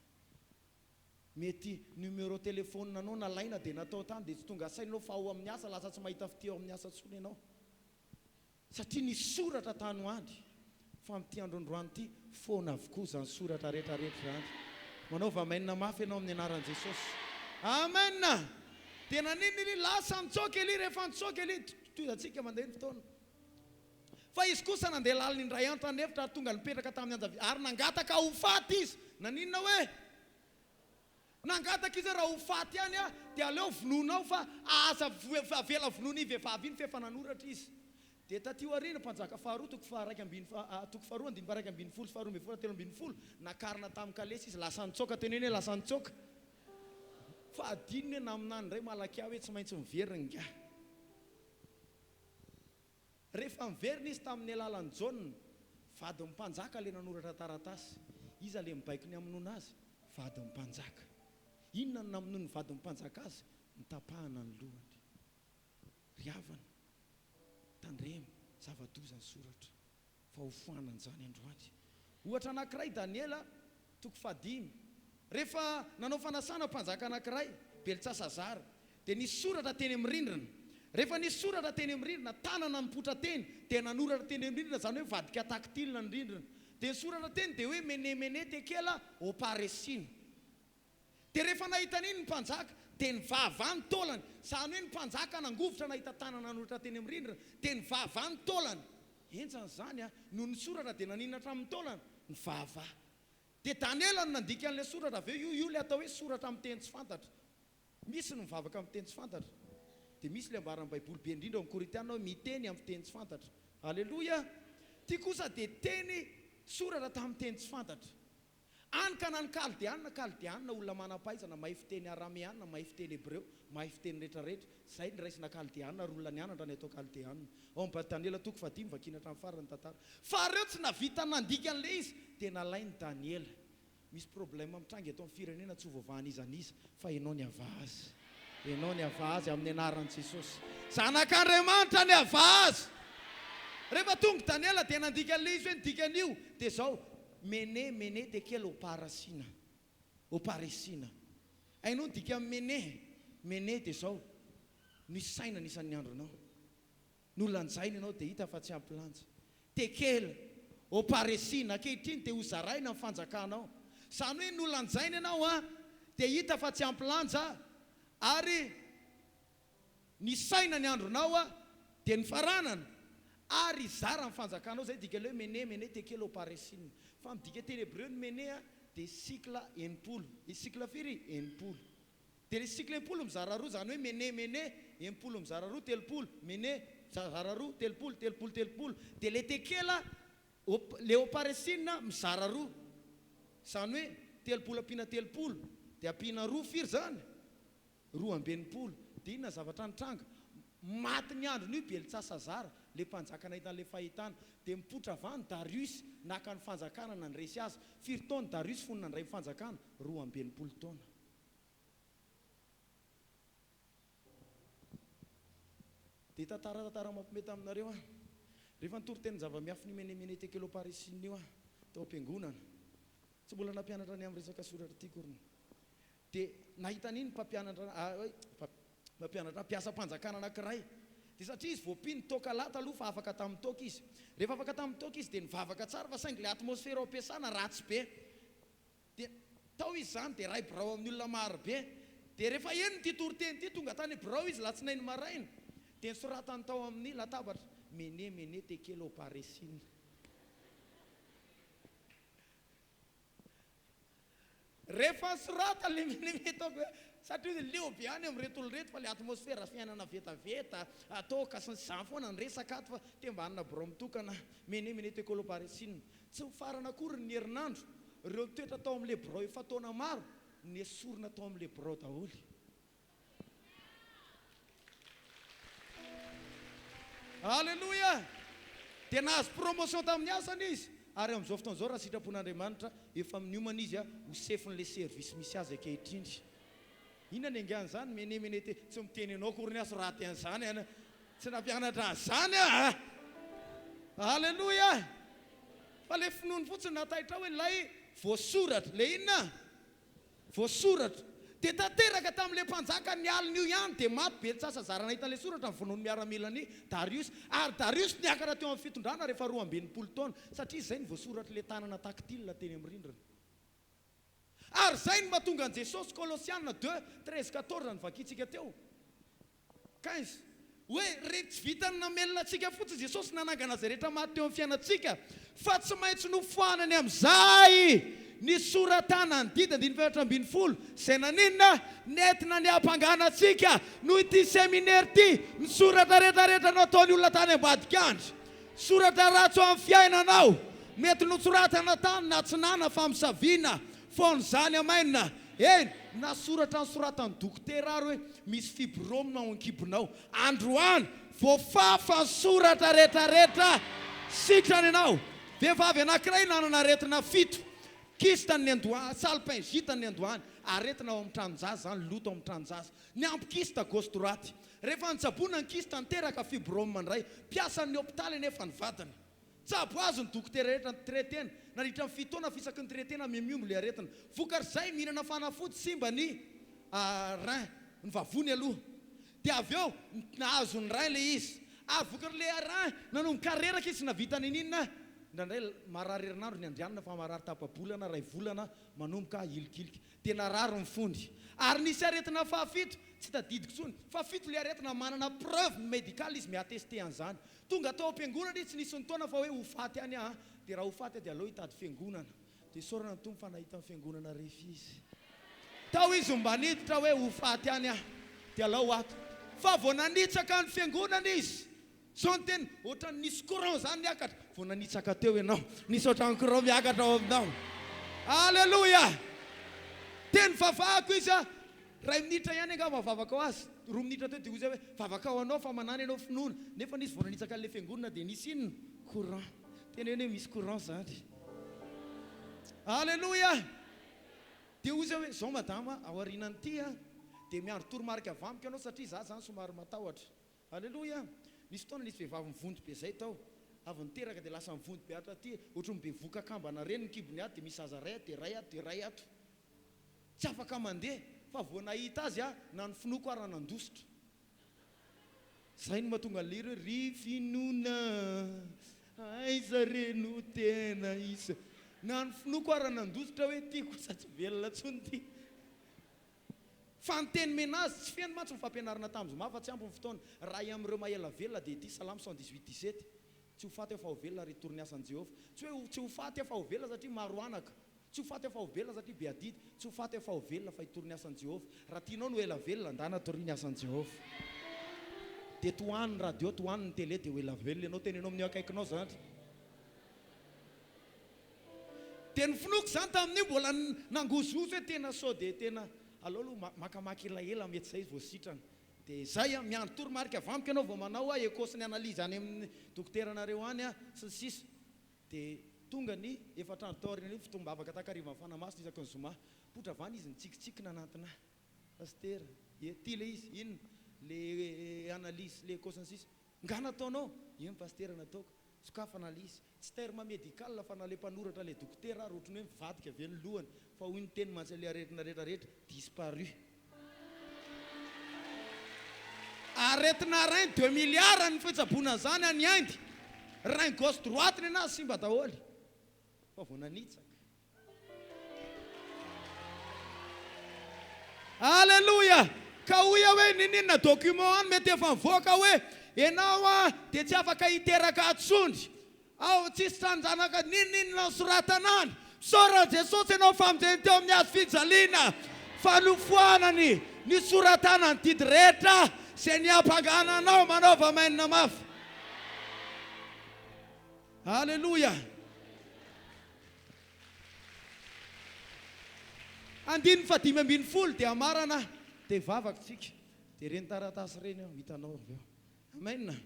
mety numéro téléphone anao nalaina dia natao tany dia tsy tonga sainao fa ao amin'ny asa lasa tsy mahita fity ao amin'ny asa tsony ianao satria ny soratra tany ho any fa amin'ity androandroany ity foana avokoa zany soratra rehetrarehetra zany manao vamainina mafy ianao amin'ny anaran'i Jesosy amen tena niny lasa nitsoaka eli rehefa nitsoaka eli toizantsika mandeha ny fotoana fa izy kosa nandeha laliny indray andro tany efitra ary tonga nipetraka tamin'ny anjavy ary nangataka ho faty izy naninona hoe nangataka izy raha ho faty ihany dia aleo vononao fa asa avela vonoana i vehivavy iny fefa nanoratra izy dia taty aoriana mpanjaka faharoa toko faha 2 faharoa nakarina tamin'ny kalesa izy lasa nitsoaka teny hoe lasa nitsoaka fa adinony hoe naminany indray malaky aho hoe tsy maintsy miverina nga rehefa miverina izy tamin'ny alalan'ny Jaune vady mpanjaka le nanoratra taratasy izy le mibaiko ny amonoana azy vady mpanjaka inona no namonoany vady mpanjaka azy nitapahana ny lohany riavana tandremo zava-doza ny soratra fa ho foanany zany androany ohatra anankiray Daniela toko 5 rehefa nanao fanasana mpanjaka anankiray Beltsasazara dia nisy soratra teny amin'ny rindrina rehefa nisy soratra teny amin'ny rindrina tanana mipotra teny dia nanoratra teny amin'ny rindrina zany hoe vadika taktilina ny rindrina dia ny soratra teny dia hoe menemene tekela oparesina dia rehefa nahita an'iny ny mpanjaka dia nivavany taolany zany hoe ny mpanjaka nangovotra nahita tanana nanoratra teny amin'ny rindrina dia nivavany taolany enjany zany noho ny soratra dia naninatra amin'ny taolany nivava dia Daniela no nandika an'ilay soratra avy eo io le atao hoe soratra amin'ny teny tsy fantatra misy no mivavaka amin'ny teny tsy fantatra dia misy le ambaran'ny baiboly be indrindra amin'ny Korintiana hoe miteny amin'ny teny tsy fantatra halleloja ty kosa dia teny soratra tamin'ny teny tsy fantatra any ka nany kaldeanina olona manam-pahaizana mahay fiteny arameana mahay fiteny hebreo mahay fiteny rehetrarehetra zay ny raisina kaldeanina ary olona nianatra ny atao kaldeanina ao amin'ny Daniela toko 5 vakina hatramin'ny farany tantara fa reo tsy navita nandika an'le izy dia nalainy Daniela misy problème mitrangy eto amin'ny firenena tsy hovavahana izaniza fa ianao ny ava azy ianao ny ava azy amin'ny anaran'i Jesosy zanak'Andriamanitra ny ava azy rehefa tonga Daniela dia nandika an'le izy hoe nidika an'io dia zao mene tekela oparesina ainao dika mene dia zao nisy saina nisan'ny andronao nolanjaina ianao dia hita fa tsy ampilanja tekela oparesina ankehitriny dia hozaraina amin'ny fanjakanao zany hoe nolanjaina ianao dia hita fa tsy ampilanja ary ny saina ny andronao dia ny faranana ary zara amin'ny fanjakanao zay dika le hoe mene tekela oparesina fa midika teny hebreo ny mene dia sikla enimpolo sikla firy enimpolo dia le sikla enimpolo mizara roa zany hoe mene enimpolo mizara roa telopolo mene mizara roa telopolo dia le tekela le oparesina mizara roa zany hoe telopolo ampiana telopolo dia ampiana roa firy zany roa ambenimpolo dia inona zavatra nitranga maty ny andro n'io Beltsasazara le mpanjaka nahita an'le fahitana dia mipotra avany Darius naka ny fanjakana nandresy azy firy taona Darius fony nandray fanjakana roa ambenimpolo taona dia tantara mampimety aminareo rehefa nitory teny zava-miafy ny mene tekela oparesina io tao am-piangonana tsy mbola nampianatra ny amin'ny resaka soratra ty korony dia nahita an'iny mpampianatra mpiasa mpanjakana anankiray dia satria izy voapiny toka lahy taloha fa afaka tamin'ny toka izy rehefa afaka tamin'ny toka izy dia nivavaka tsara fa saingy le atmosfera ao ampiasana ratsy be dia tao izy zany dia ray birao amin'ny olona marobe dia rehefa eny ty toriteny ty tonga tany birao izy latsinainy maraina dia nisoratany tao amin'ny latabatra mene tekela oparesina rehefa sorata le metaoko satria leo be any amin'reto olreto fa le atmosfera fiainana vetaveta ataoka sy ny zany foana ny resaka ato fa tembanina bro mitokana menemene tekoloparesina tsy mifarana akory ny herinandro ireo toetra atao amin'le bro efa taona maro ny esorina atao amin'le bro daholy alleloia dia nahazo promotion tamin'ny asany izy ary amin'izao fotoan'izao raha sitrapon'Andriamanitra efa miniomana izy hosefin'le service misy azy ankehitriny inona ny angany zany menemene tsy miteny anao akory ny aso raty an'izany ana tsy nampianatra an'izany alleloia fa le finoany fotsiny natahitra hoe lay voasoratra le inona voasoratra dia tanteraka tamin'le mpanjaka ny alina io ihany dia maty Belsasa zarana hitan'le soratra ny vonoany miaramilany Darius ary Darius niakatra teo amin'ny fitondrana rehefa 12 taona satria izay ny voasoratra le tanana tactile teny amin'ny rindrina ary zay ny mahatonga an Jesosy Kolosiana 2:13-14 ny vakitsika teo 15 hoe rehetra tsy vitany namelona antsika fotsiny Jesosy nanangana zay rehetra maty teo amin'ny fiainantsika fa tsy maintsy nofoanany amin'izay ny soratana ny didiny 7:70 izay naninona nentina ny hampangana antsika noho ity seminaire ity ny soratra rehetrarehetra nataony olona tany ambadikandro soratra ratsy ao amin'ny fiainanao mety notsoratana tany na tsinana fa misaviana fon'izany amainina na soratra ny soratany dokotera ary hoe misy fibrome ao ankibonao androany voafafa ny soratra rehetrarehetra sitrany ianao vehivavy anankiray nanana aretina fito kistany ny andohany salpingitany ny andohany aretina ao amin'ny tranonjaza zany loto ao amin'ny tranonjaza ny ampikista gauche droite rehefa nitsabona ny kista niteraka fibrome mandray piasan'ny hôpitaly nefa ny vatany tsabo azo ny dokotera rehetra ny tretena naritra ny fitoana fisaky ny tretena miomiomo le aretina vokarzay mihinana fanafody simba ny rein ny vavony aloha dia avy eo nahazo ny rein le izy ary vokar'le rein nanombokareraka izy navitany ninona ndraindray marary herinandro ny andrianina fa marary tapabolana ray volana manomboka ilikilika dia narary ny fondy ary nisy aretina fahafito tsy tadidiko tsony fa fito le aretina manana preuve médicale izy miateste an'izany tonga tao am-piangonana izy tsy nisy ny taona fa hoe ho faty any dia raha ho faty dia aleo hitady fiangonana dia sorana ny tombo fa nahita ny fiangonana rehefa izy tao izy mba niditra hoe ho faty any dia aleo ato fa vao nanitsaka ny fiangonana izy zao ny teny ohatra nisy courant zany miakatra vao nanitsaka teo ianao nisy ohatran'ny courant miakatra ao aminao alleloia teny vavahako izy ray minitra ihany anga mavavaka ao azy 2 minitra teo dia ozy hoe vavaka ao anao fa manany ianao finoana nefa nisy vao nanitsaka an'le fiangonana dia nisy inona courant teny hoe misy courant zany alleloia dia ozy hoe zao madama ao arinany ity dia miandro toromarika avamiko ianao satria za zany somary matahotra alleloia nisy fotoana nisy vehivavy mivonto be zay tao avy niteraka dia lasa mivonto be atra ty ohatry be voka-kambana reny ny kibony ato dia misy aza ray dia ray ato dia ray ato tsy afaka mandeha fa vao nahita azy na ny finoko ary nandositra zay no mahatonga lery hoe ry finona aiza reno tena isa na ny finoko ary nandositra hoe ty kosa tsy velona tsony ty fa ny teny menazy tsy fiany mantsy mifampianarana tamin'izoma fa tsy ampy ny fotoana raha amin'ireo mahela velona dia ty salamo 118:17 tsy ho faty efa ho velona retourny asan'i Jehova tsy hoe tsy ho faty efa ho velona satria maro anaka tsy ho faty efa ho velona satria be adidy tsy ho faty efa ho velona fa hitoriny asan'i Jehova raha tianao no ela velona andana toriny asan'i Jehova dia tohaniny radio tohaniny télé dia ho ela velona ianao teny ianao amin'ny akaikinao zany dia ny finoko zany tamin'io mbola nangozozo hoe tena sao dia tena alao aloha makamaky elaela mety zay izy vao sitrana dia zay miandro toromarika avamiko ianao vao manao ekosy ny analyse any amin'ny dokotera-nareo any sy ny sisa dia tonga ny efatrandro tao aoriana fitombavaka takariva amin'ny fanamaso isaky ny zoma potra vany izy nitsikitsikina anatina pastera ty le izy inona le analyse le ekosy ny sisa nga nataonao iny pastera nataoko sokafa analyse tsy terme médical fa nale mpanoratra le dokotera ary ohatrany hoe mivadika avy ny lohany fa hoy ny teny mantsy le aretina rehetrarehetra disparu aretina rein 2 milliards ny fitsaboana zany any Inde rein gauche droite ny anazy simba daholy fa vao nanitsaka alleluia ka hoy hoe ninina document any mety efa mivoaka hoe ianao dia tsy afaka hiteraka atsondry ao tsisy tranjanaka ninina soratanany misaoran'i Jesosy ianao fa amin'izay teo amin'ny hazo fijaliana fanofoanany ny soratana ny didy rehetra izay niampagananao manaova mainina mafy. Halleloja. Andiny fa 5:10 dia amarana dia vavakotsika dia reny taratasy reny aho hitanao avy eo. Amen.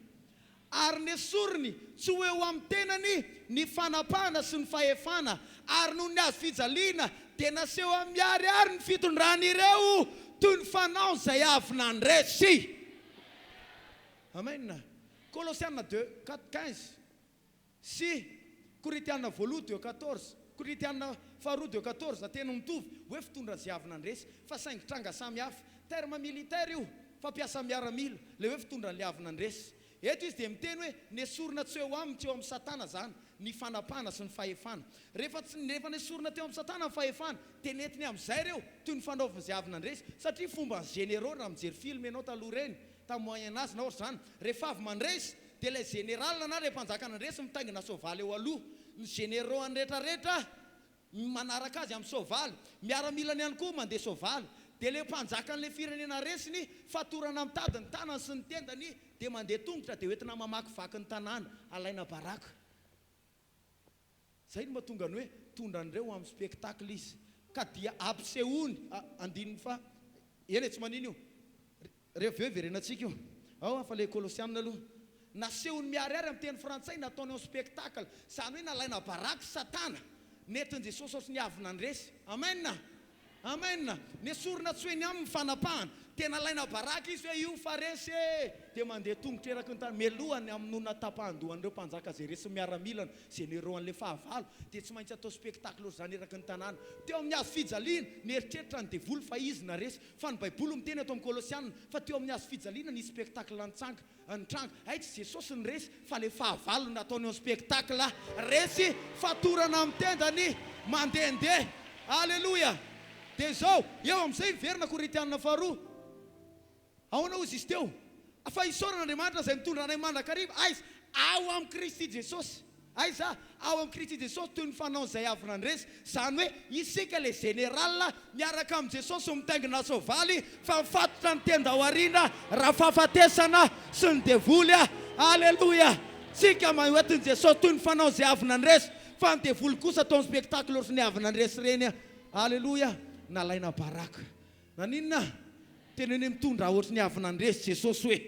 Ary ny esoriny tsy ho eo amin'ny tenany ny fanapahana sy ny fahefana ary noho ny azo fijaliana dia naseho amiary ary ny fitondrana ireo toy ny fanao izay avy nandresy. Amen. Kolosiana 2:15 sy Koritiana 2:14 Koritiana 2:14 tena mitovy hoe fitondra izay avy nandresy fa saingitranga samy hafa. Terme militaire io fampiasa miaramila le hoe fitondra ny avy nandresy. Eto izy dia miteny hoe nesorina tsy eo aminy tsy eo amin'ny satana zany ny fanapahana sy ny fahefana. Rehefa nesorina teo amin'ny satana ny fahefana dia netiny amin'izay ireo toy ny fanaovana izay avy nandresy satria fomba ny généraux raha mijery film ianao taloha reny tamin'ny moyen âge na ohatry zany rehefa avy mandresy dia ilay général na ilay mpanjaka nandresy mitaingina soavaly eo aloha. Ny généraux any rehetrarehetra manaraka azy amin'ny soavaly miaramilany ihany koa mandeha soavaly. Dia ilay mpanjakan'ilay firenena resiny fatorana amin'ny tady ny tanany sy ny tendany dia mandeha tongotra dia hoentina mamakivaky ny tanàna alaina baraka. Zay no mahatonga ny hoe tondran'ireo amin'ny spectacle izy ka dia ampisehony andininy fa eny tsy manino io rehefa eo verenantsika io ao fa ilay Kolosiana aloha nasehony miarihary amin'ny teny frantsay nataony amin'ny spectacle izany hoe nalaina baraka satana netin'i Jesosy ohatry ny avy nandresy. Amen. Amen. Nesorina tsy hoe ny amin'ny fanapahana tena laina baraka izy hoe io faresy dia mandeha tongotra eraky ny tany melohany amin'ny tapahandohan'ireo mpanjaka izay resy miaramilana généraux an'ilay fahavalo dia tsy maintsy atao spectacle ohatry izany eraky ny tanàna. Teo amin'ny hazo fijaliana nieritreritra ny devoly fa izy na resy fa ny baiboly miteny ato amin'ny Kolosiana fa teo amin'ny hazo fijaliana ny spectacle nitsanga nitranga ay tsy Jesosy ny resy fa le fahavalo nataony amin'ny spectacle resy fatorana amin'ny tendany mandehandeha. Halleluja. Dia zao eo amin'izay verina Koritiana 2 ahoana ozy izy teo fa isaoran'Andriamanitra izay mitondra anay mandrakariva aiza ao amin'ny Kristy Jesosy. Aiza ao amin'ny Kristy Jesosy toy ny fanao izay avy nandresy izany hoe isika le général miaraka amin'ny Jesosy mitaingina soavaly fa mifatotra ny tenda ao aoriana raha fahafatesana sy ny devoly. Halleluja. Tsika mahoetiny Jesosy toy ny fanao izay avy nandresy fa ny devoly kosa atao amin'ny spectacle ohatry ny avy nandresy reny. Halleluja. Nalaina baraka. Naninona teneny mitondra ohatry ny avy nandresy Jesosy hoe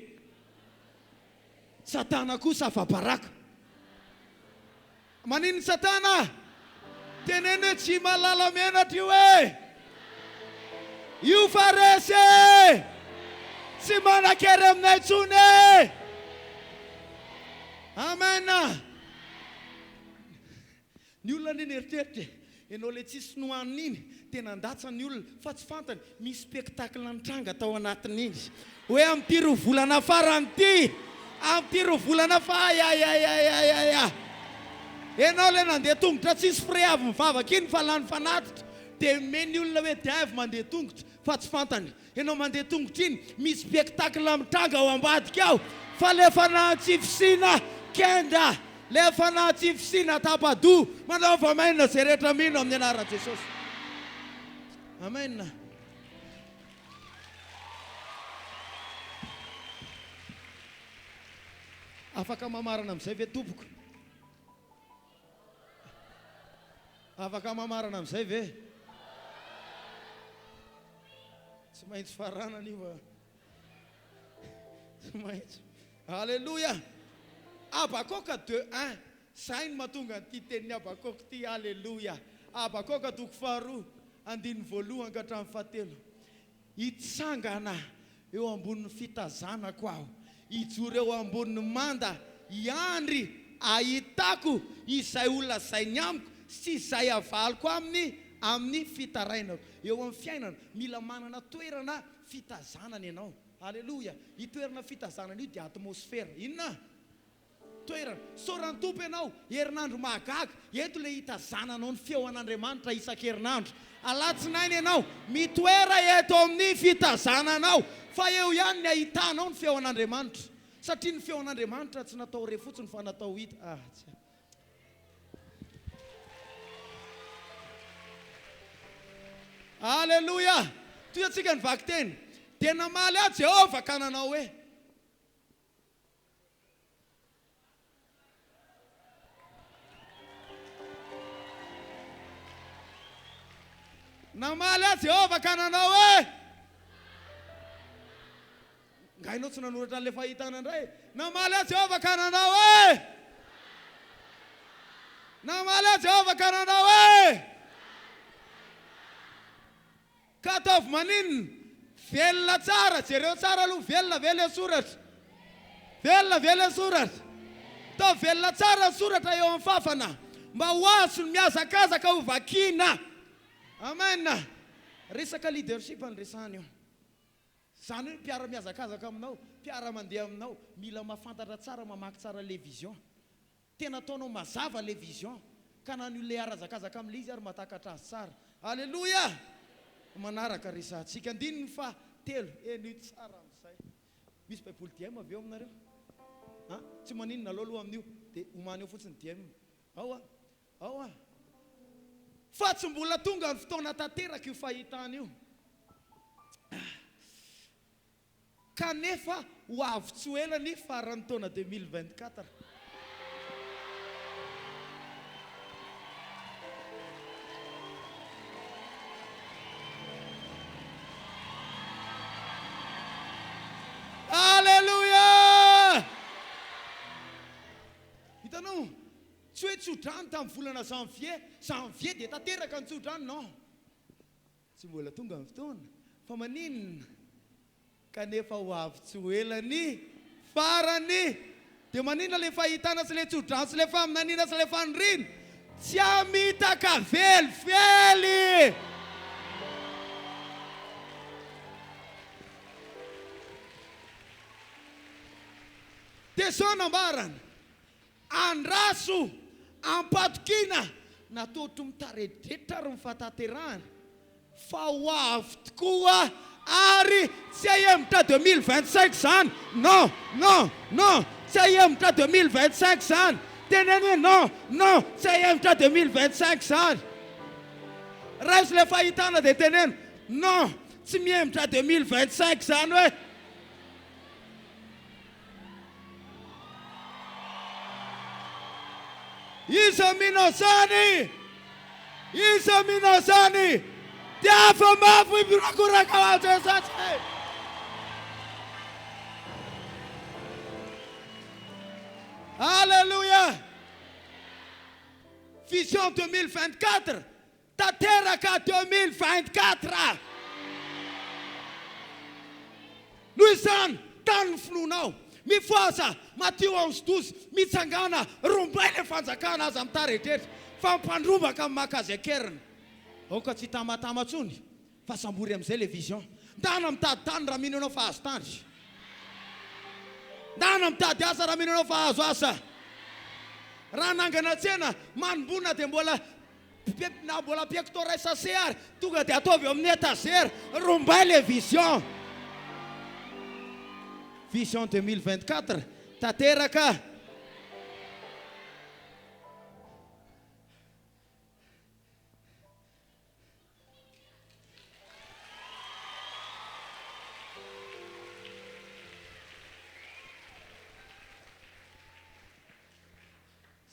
satana kosa afa baraka. Manino satana teneny hoe tsy malala menatra io hoe io faresy tsy manan-kery aminay intsony. Amen. Ny olona ny eritreritra ianao le tsisy nohaniny iny tena andatsany ny olona fa tsy fantany misy spectacle nitranga tao anatin'iny hoe amin'ity roa volana farany ity amin'ity roa volana fa ayayayayaya ianao le nandeha tongotra tsisy fray avy mivavaka iny fa lany fanatitra dia meny olona hoe diavy mandeha tongotra fa tsy fantany ianao mandeha tongotra iny misy spectacle mitranga ao ambadika ao fa le fanahtsifisina kenda le fanahtsifisina tapado manaova mainina izay rehetra mino amin'ny anaran'i Jesosy. Amen. Afaka mamarana amin'izay ve tompoko? Afaka mamarana amin'izay ve? Tsy maintsy farana io. Tsy maintsy. Halleluja. Habakoka 2:1 zay no mahatonga an'ity tenin'ny Habakoka ity. Halleluja. Habakoka 2:2 andiny voalohany ka hatramin'ny 7. Hitsangana eo ambonin'ny fitazanako aho, hijoro eo ambonin'ny manda iandry ahitako izay olona izay ny amiko sy izay avaliko amin'ny fitarainako. Eo amin'ny fiainana mila manana toerana fitazanana ianao. Halleluja. I toerana fitazanana io dia atmosfera. Inona? Toerana. Sorantompo ianao herinandro mahagaga eto le hitazananao ny feon'Andriamanitra isan-kerinandro. Alatsinainy ianao mitoera eto amin'ny fitazananao fa eo ihany ny ahitanao ny feon'Andriamanitra satria ny feon'Andriamanitra tsy natao re fotsiny fa natao hita. Alleloia. Toy atsika ny vaky teny. Tena maly ahy Jehova ka nanao hoe namaly ahy Jehova ka nanao hoe ngainao tsy nanoratra an'ilay fahitana indray. Namaly ahy Jehova ka nanao hoe namaly ahy Jehova ka nanao hoe ka ataovy maninona velona tsara jereo tsara aloha velona vela soratra velona vela soratra tao velona tsara soratra eo amin'ny fafana mba ho azo ny miazakazaka ho vakiana. Amen. Resaka leadership ny resahana io. Zany hoe mpiara miazakazaka aminao, mpiara mandeha aminao, mila mahafantatra tsara, mamaky tsara le vision. Tena ataonao mazava le vision ka na ny olona arazakazaka amin'ilay izy ary mahatakatra azy tsara. Alleluia. Manaraka resahantsika andininy fa telo eny tsara amin'izay. Misy baiboly DM avy eo aminareo? Tsy maninona aloha amin'io dia homany eo fotsiny DM. Ao a. Fa tsy mbola tonga ny fotoana tanteraka io fahitana io. Kanefa ho avy tsy ho ela ny faran'ny taona 2024. Alleluia! Hitanao, tsy hoe tsodrano tamin'ny volana janvier dia tanteraka ny tsodrano, non. Tsy mbola tonga ny fotoana, fa maninona? Kanefa ho avy tsy ho ela ny farany. Dia maninona ilay fahitana sy ilay tsodrano sy ilay faminaniana sy ilay fanirina? Tsy hamitaka velively. Dia sao nambarana andraso ampatokina natotro mitaredretra ary mifatanterahana fa ho avy tokoa ary tsy ahemitra 2025 zany. Non, tsy ahemitra 2025 zany. Teneny hoe non, tsy ahemitra 2025 zany. Raha izy le fahitana dia teneny non, tsy mihemitra 2025 zany hoe iza minao zany dia afa mafy mirakoraka ho azy Jesosy. Alleluia. Vision 2024 tanteraka 2024. Noho izany tany ny finoanao mifoasa Matteo 11:12 mitsangana rombay le fanjakana aza mitaretrehitra fa mpandrombaka amin'ny makazekerina. Aoka tsy tamatama tsony fa sambory amin'izay le vision. Ndana mitady tany raha mino anao fa azo tany. Ndana mitady asa raha mino anao fa azo asa. Raha nangana tsena manombona dia mbola piako tao ray sase ary tonga dia ataovy amin'ny étagère rombay le vision. Vision 2024 tanteraka.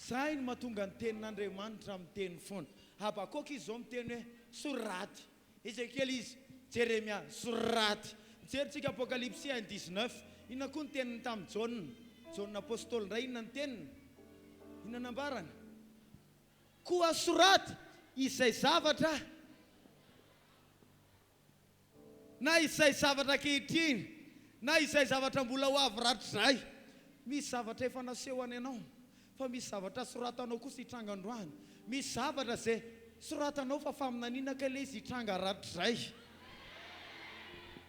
Zay ny mahatonga ny tenin'Andriamanitra amin'ny teny foana. Habakoka izy zao miteny hoe soraty. Ezekiel izy Jeremia soraty. Mijery Apocalypse 1:19. Inona koa ny teniny tamin'ny Jaune apôstôly indray inona ny teniny? Inona nambarana? Koa soraty izay zavatra na izay zavatra kehitriny na izay zavatra mbola ho avy ratrizay. Misy zavatra efa naseho any ianao fa misy zavatra soratanao kosa hitranga androany. Misy zavatra izay soratanao fa faminaniana ka ilay izy hitranga ratrizay.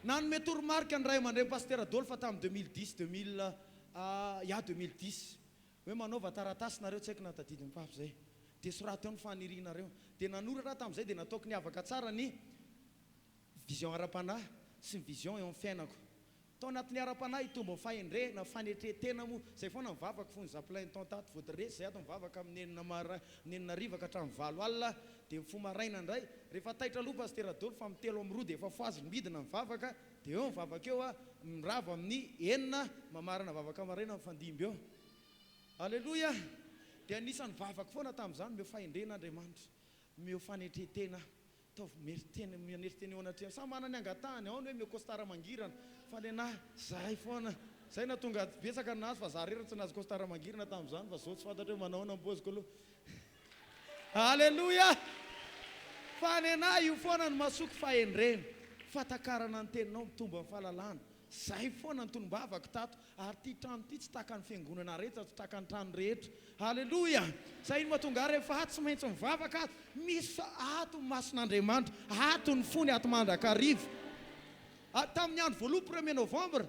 Nanome toromarika ny ray aman-dreny pasteur Adolphe tamin'ny 2010 hoe manaova taratasy nareo tsy haiko na tadidin'ny papo zay dia sorata eo ny fanirianareo dia nanoratra tamin'izay dia nataoko niavaka tsara ny vision ara-panahy sy ny vision eo amin'ny fiainako. tao anatin'ny ara-panahy tomba fahendrena fanetretena moa zay foana mivavaka fony zaplainy tao tato voateresy zay ato mivavaka amin'enina rivaka hatramin'ny 7 alina dia mifomaraina indray rehefa taitra loha pasteradolo fa mitelo amin'ny roa dia efa foaziny midina mivavaka dia eo mivavaka eo a mirava amin'ny 9 mamarana vavaka maraina amin'ny fandimby eo alleloia dia anisany vavaka foana tamin'izany meo fahendrena Andriamanitra meo fanetretena maneriteny eo anatrehana sa manany angatahany ao ny hoe meo kostara mangirana fa ny anahy zahay foana zay na tonga betsaka nazy fa za rera tsy nazy kostara mangirana tamin'izany fa zao tsy fantatra hoe manao nampoziko aloha alleloia fa ny anahy io foana ny masoko fahendrena fatakarana ny teninao mitomba amin'ny fahalalana zay foana ny tolombavaka tato ary ty trano ty tsy taka ny fiangonana rehetra tsy taka ny trano rehetra alleloia zay iny mahatonga rehefa ato tsy maintsy mivavaka ato misy ato mason'Andriamanitra ato ny fony ato mandrakarivo tamin'ny andro voaloha 1er novambra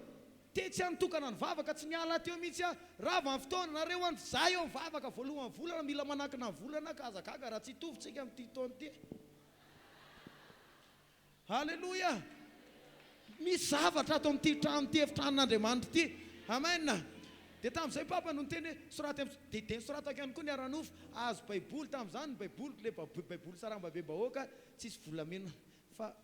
tetsy anotokana ny vavaka tsy niala teo mihitsy rava amin'ny fotoana nareo andro za eo mivavaka voalohan'ny volana mila manakina ny volana ka azagaga raha tsy hitovitsika amin'ity taona ty alleloia misy zavatra ato amin'ity trano ty efitranon'Andriamanitra ty amen dia tamin'izay papa no niteny soraty dia soratako ihany koa ny aranofo azo baiboly tamin'izany ny baiboly le baiboly sarambabe bahoaka tsisy volamena fa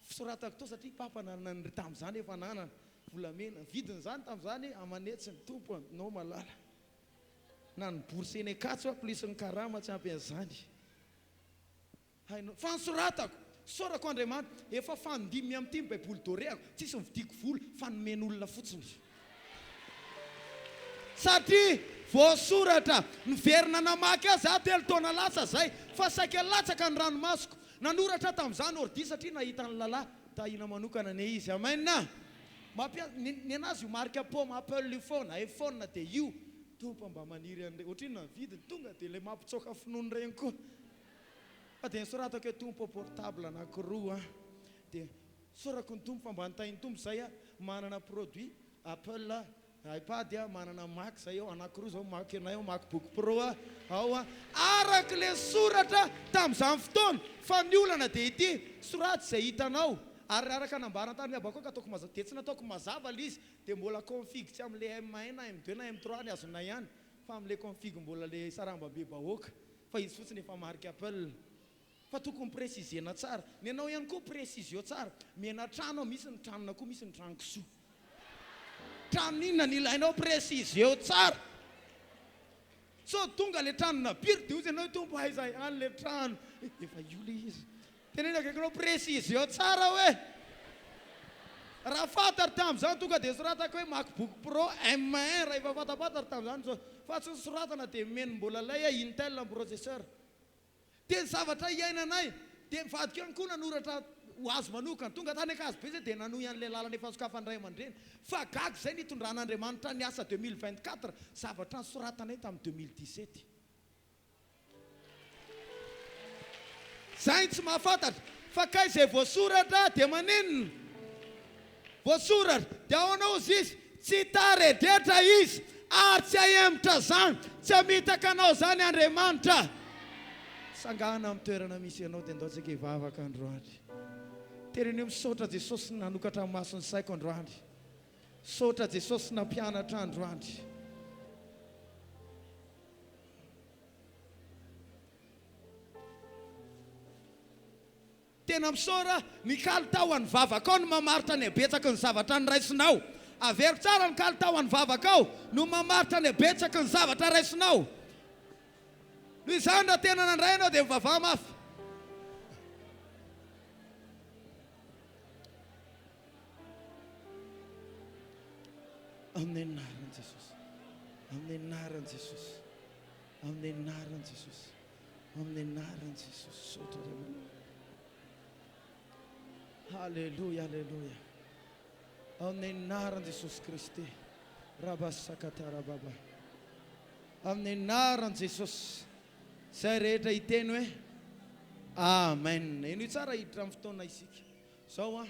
soratako to satria papa nanany tamin'izany efa nanana volamena vidiny zany tamin'izany amanetsy ny tompo anao malala na ny borseny akatso plus ny karama tsy ampy an'izany hainao fa ny soratako sorako Andriamanitra efa fandimy amin'ity baiboly doreako tsisy mividiko vola fa nomen'olona fotsiny satria voasoratra niverina namaky azy telo taona lasa zay fa saika latsaka ny ranomasoko nanoratra tamin'izany ordi satria nahita ny lalahy tahina manokana ne izy amena ny anazy io marika poma apple io foana iPhone dia io tompo mba maniry an'ireny ohatriny vidiny tonga dia le mampitsoka finoany regny koa fa dia nisoratako hoe tompo portable anankiroa dia sorako ny tompo fa mba nitainy tompo zay manana produit Apple iPad manana Mac zay ao anankiroa zao Mac anay ao MacBook Pro ao araka le soratra tamin'izany fotoana fa ny olana dia ity soraty zay hitanao ary araka nambarana tany miabako ka ataoko mazava dia tsy nataoko mazava le izy dia mbola config tsy amin'le M1 na M2 na M3 ny azonay ihany fa amin'le config mbola le sarambabe bahoaka fa izy fotsiny efa marika Apple fa tokony précisena tsara ny anao ihany koa précisio tsara mena trano misy ny tranona koa misy ny trankisoa trano inona ny ilainao précisio tsara so tonga le tranona piry dia ozy ianao tompo haizay any le trano efa io le izy tenena kaikanao précisio tsara hoe raha fatary tamin'izany tonga dia soratako hoe MacBook Pro M1 raha efa fatafatary tamin'izany fa tsy soratana dia meno mbola lay Intel processeur dia zavatra iainanay dia mivadika ihany koa nanoratra ho azo manokana tonga tany akazo be zay dia nanohy an'ilay lalana efa sokafandray aman-dreny fa gaga zay nitondran'Andriamanitra ny asa 2024 zavatra nysoratanay tamin'ny 2017 zay tsy mahafantatra fa kay zay voasoratra dia manenina voasoratra dia ao anao izy izy tsy taredetra izy ary tsy ahemitra zany tsy hamitaka anao zany Andriamanitra sangahana amin'ny toerana misy ianao dia andaontsika hivavaka androandry tereneo misaotra Jesosy nanokatra amin'ny masony saiko androandry saotra Jesosy nampianatra androandry tena misaora ny kalitao any vavaka ao no mamaritra ny abetsaka ny zavatra nyraisinao avero tsara ny kalitao any vavaka ao no mamaritra ny abetsaka ny zavatra raisinao no izany raha tena nandray anao dia mivavaha mafy amin'ny anaran'i Jesosy amin'ny anaran'i Jesosy amin'ny anaran'i Jesosy amin'ny anaran'i Jesosy saotra Halleluja, halleluja. Amin'ny anaran'i Jesosy Kristy. Rabasakatarababa. Amin'ny anaran'i Jesosy. Zay rehetra hiteny hoe amen. Ino tsara hiditra amin'ny fotoana isika. Zao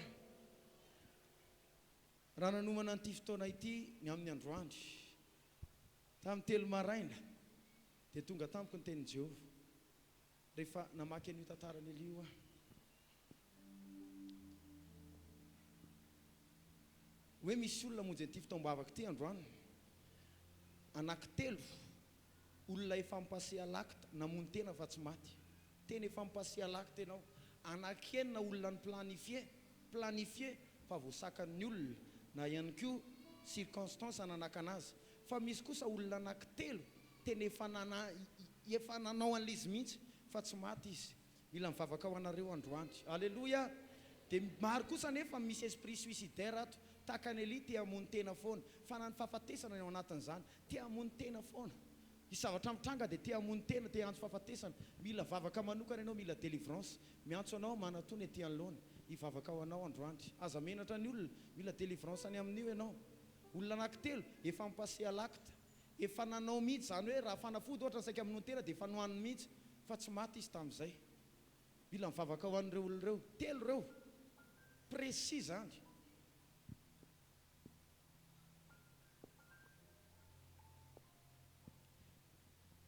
raha nanomana an'ity fotoana ity ny amin'ny androandry. Tamin'ny 3 maraina dia tonga tamiko ny tenin'i Jehova. Rehefa namaky an'io tantarany Elio hoe misy olona monjy ty fitaombavaka ty androany anankitelo olona efa mipasialakita namony tena fa tsy maty tena efa mipasialakita ianao anankenina olona ny planifie fa voasakan'ny olona na ihany koa circonstance ananakanazy fa misy kosa olona anankitelo tena efa nanao an'ilay izy mihitsy fa tsy maty izy mila mivavaka ho anareo androandry alleloia dia maro kosa nefa misy esprit suicidaire ato tahaka ny eli tia hamony tena foana fa na ny fahafatesana ny ao anatin'izany tia hamony tena foana isy zavatra mitranga dia tia hamony tena tia antso fahafatesana mila vavaka manokana ianao mila délivrance miantso anao manatony aty anoloana hivavaka ho anao androandry aza menatra ny olona mila délivrance any amin'io ianao olona anankitelo efa mipasialakita efa nanao mihitsy zany hoe raha fanafody ohatra ny saika amin'ny tena dia efa nohaniny mihitsy fa tsy maty izy tamin'izay mila mivavaka ho an'ireo olona ireo telo ireo précis zany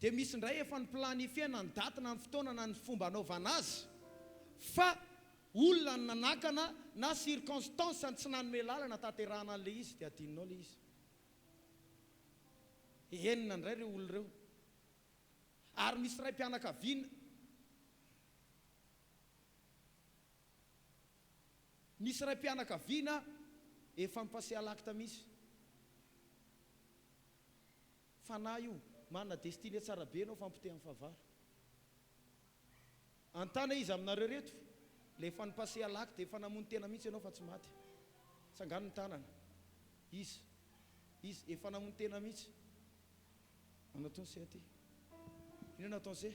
dia misy indray efa ny planifie na ny daty na ny fotoana na ny fomba anaovana azy fa olona ny nanakana na circonstance ny tsy nanome lalana tanterahana an'ilay izy dia adinonao ilay izy enina indray ireo olona ireo ary misy ray mpianakaviana misy ray mpianakaviana efa mipasialakita misy fanahy io manana destiny tsara be anao fampotehany favara antana izy aminareo reto le efa nipasialakita efa namony tena mihitsy ianao fa tsy maty sangano ny tanana izy efa namony tena mihitsy anatony se aty inona ataony se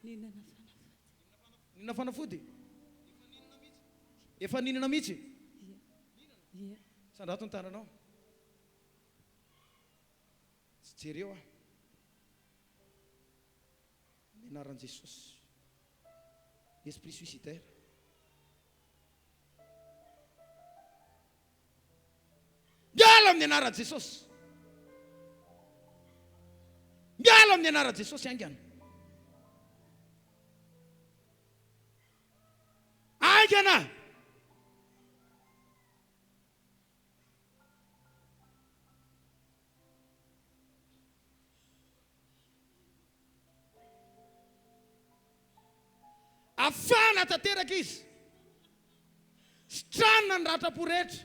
ninana fanafody efa ninana mihitsy sandrato ny tananao tsy jereo ny anaran'i Jesosy esprit suicidaire miala amin'ny anaran'i Jesosy miala amin'ny anaran'i Jesosy aingana aingana afana tanteraka izy stranona ny ratra-po rehetra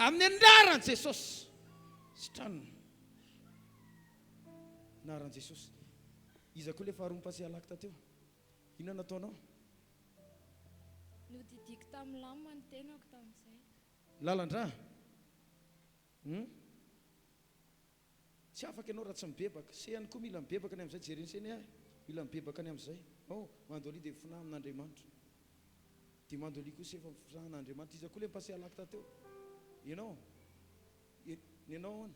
amin'ny anaran'i Jesosy stranona anaran'i Jesosy iza koa le faharoa mipasialakita teo inona nataonao nodidiko tamin'ny lamina ny tenako tamin'izay lalandra tsy afaka ianao raha tsy mibebaka sehany koa mila mibebaka ny amin'izay jereny seny mila mibebaka ny amin'izay mandolia dia fina amin'Andriamanitra dia mandolia koa sefa finahin'Andriamanitra iza koa le mipasialakita teo ianao ianao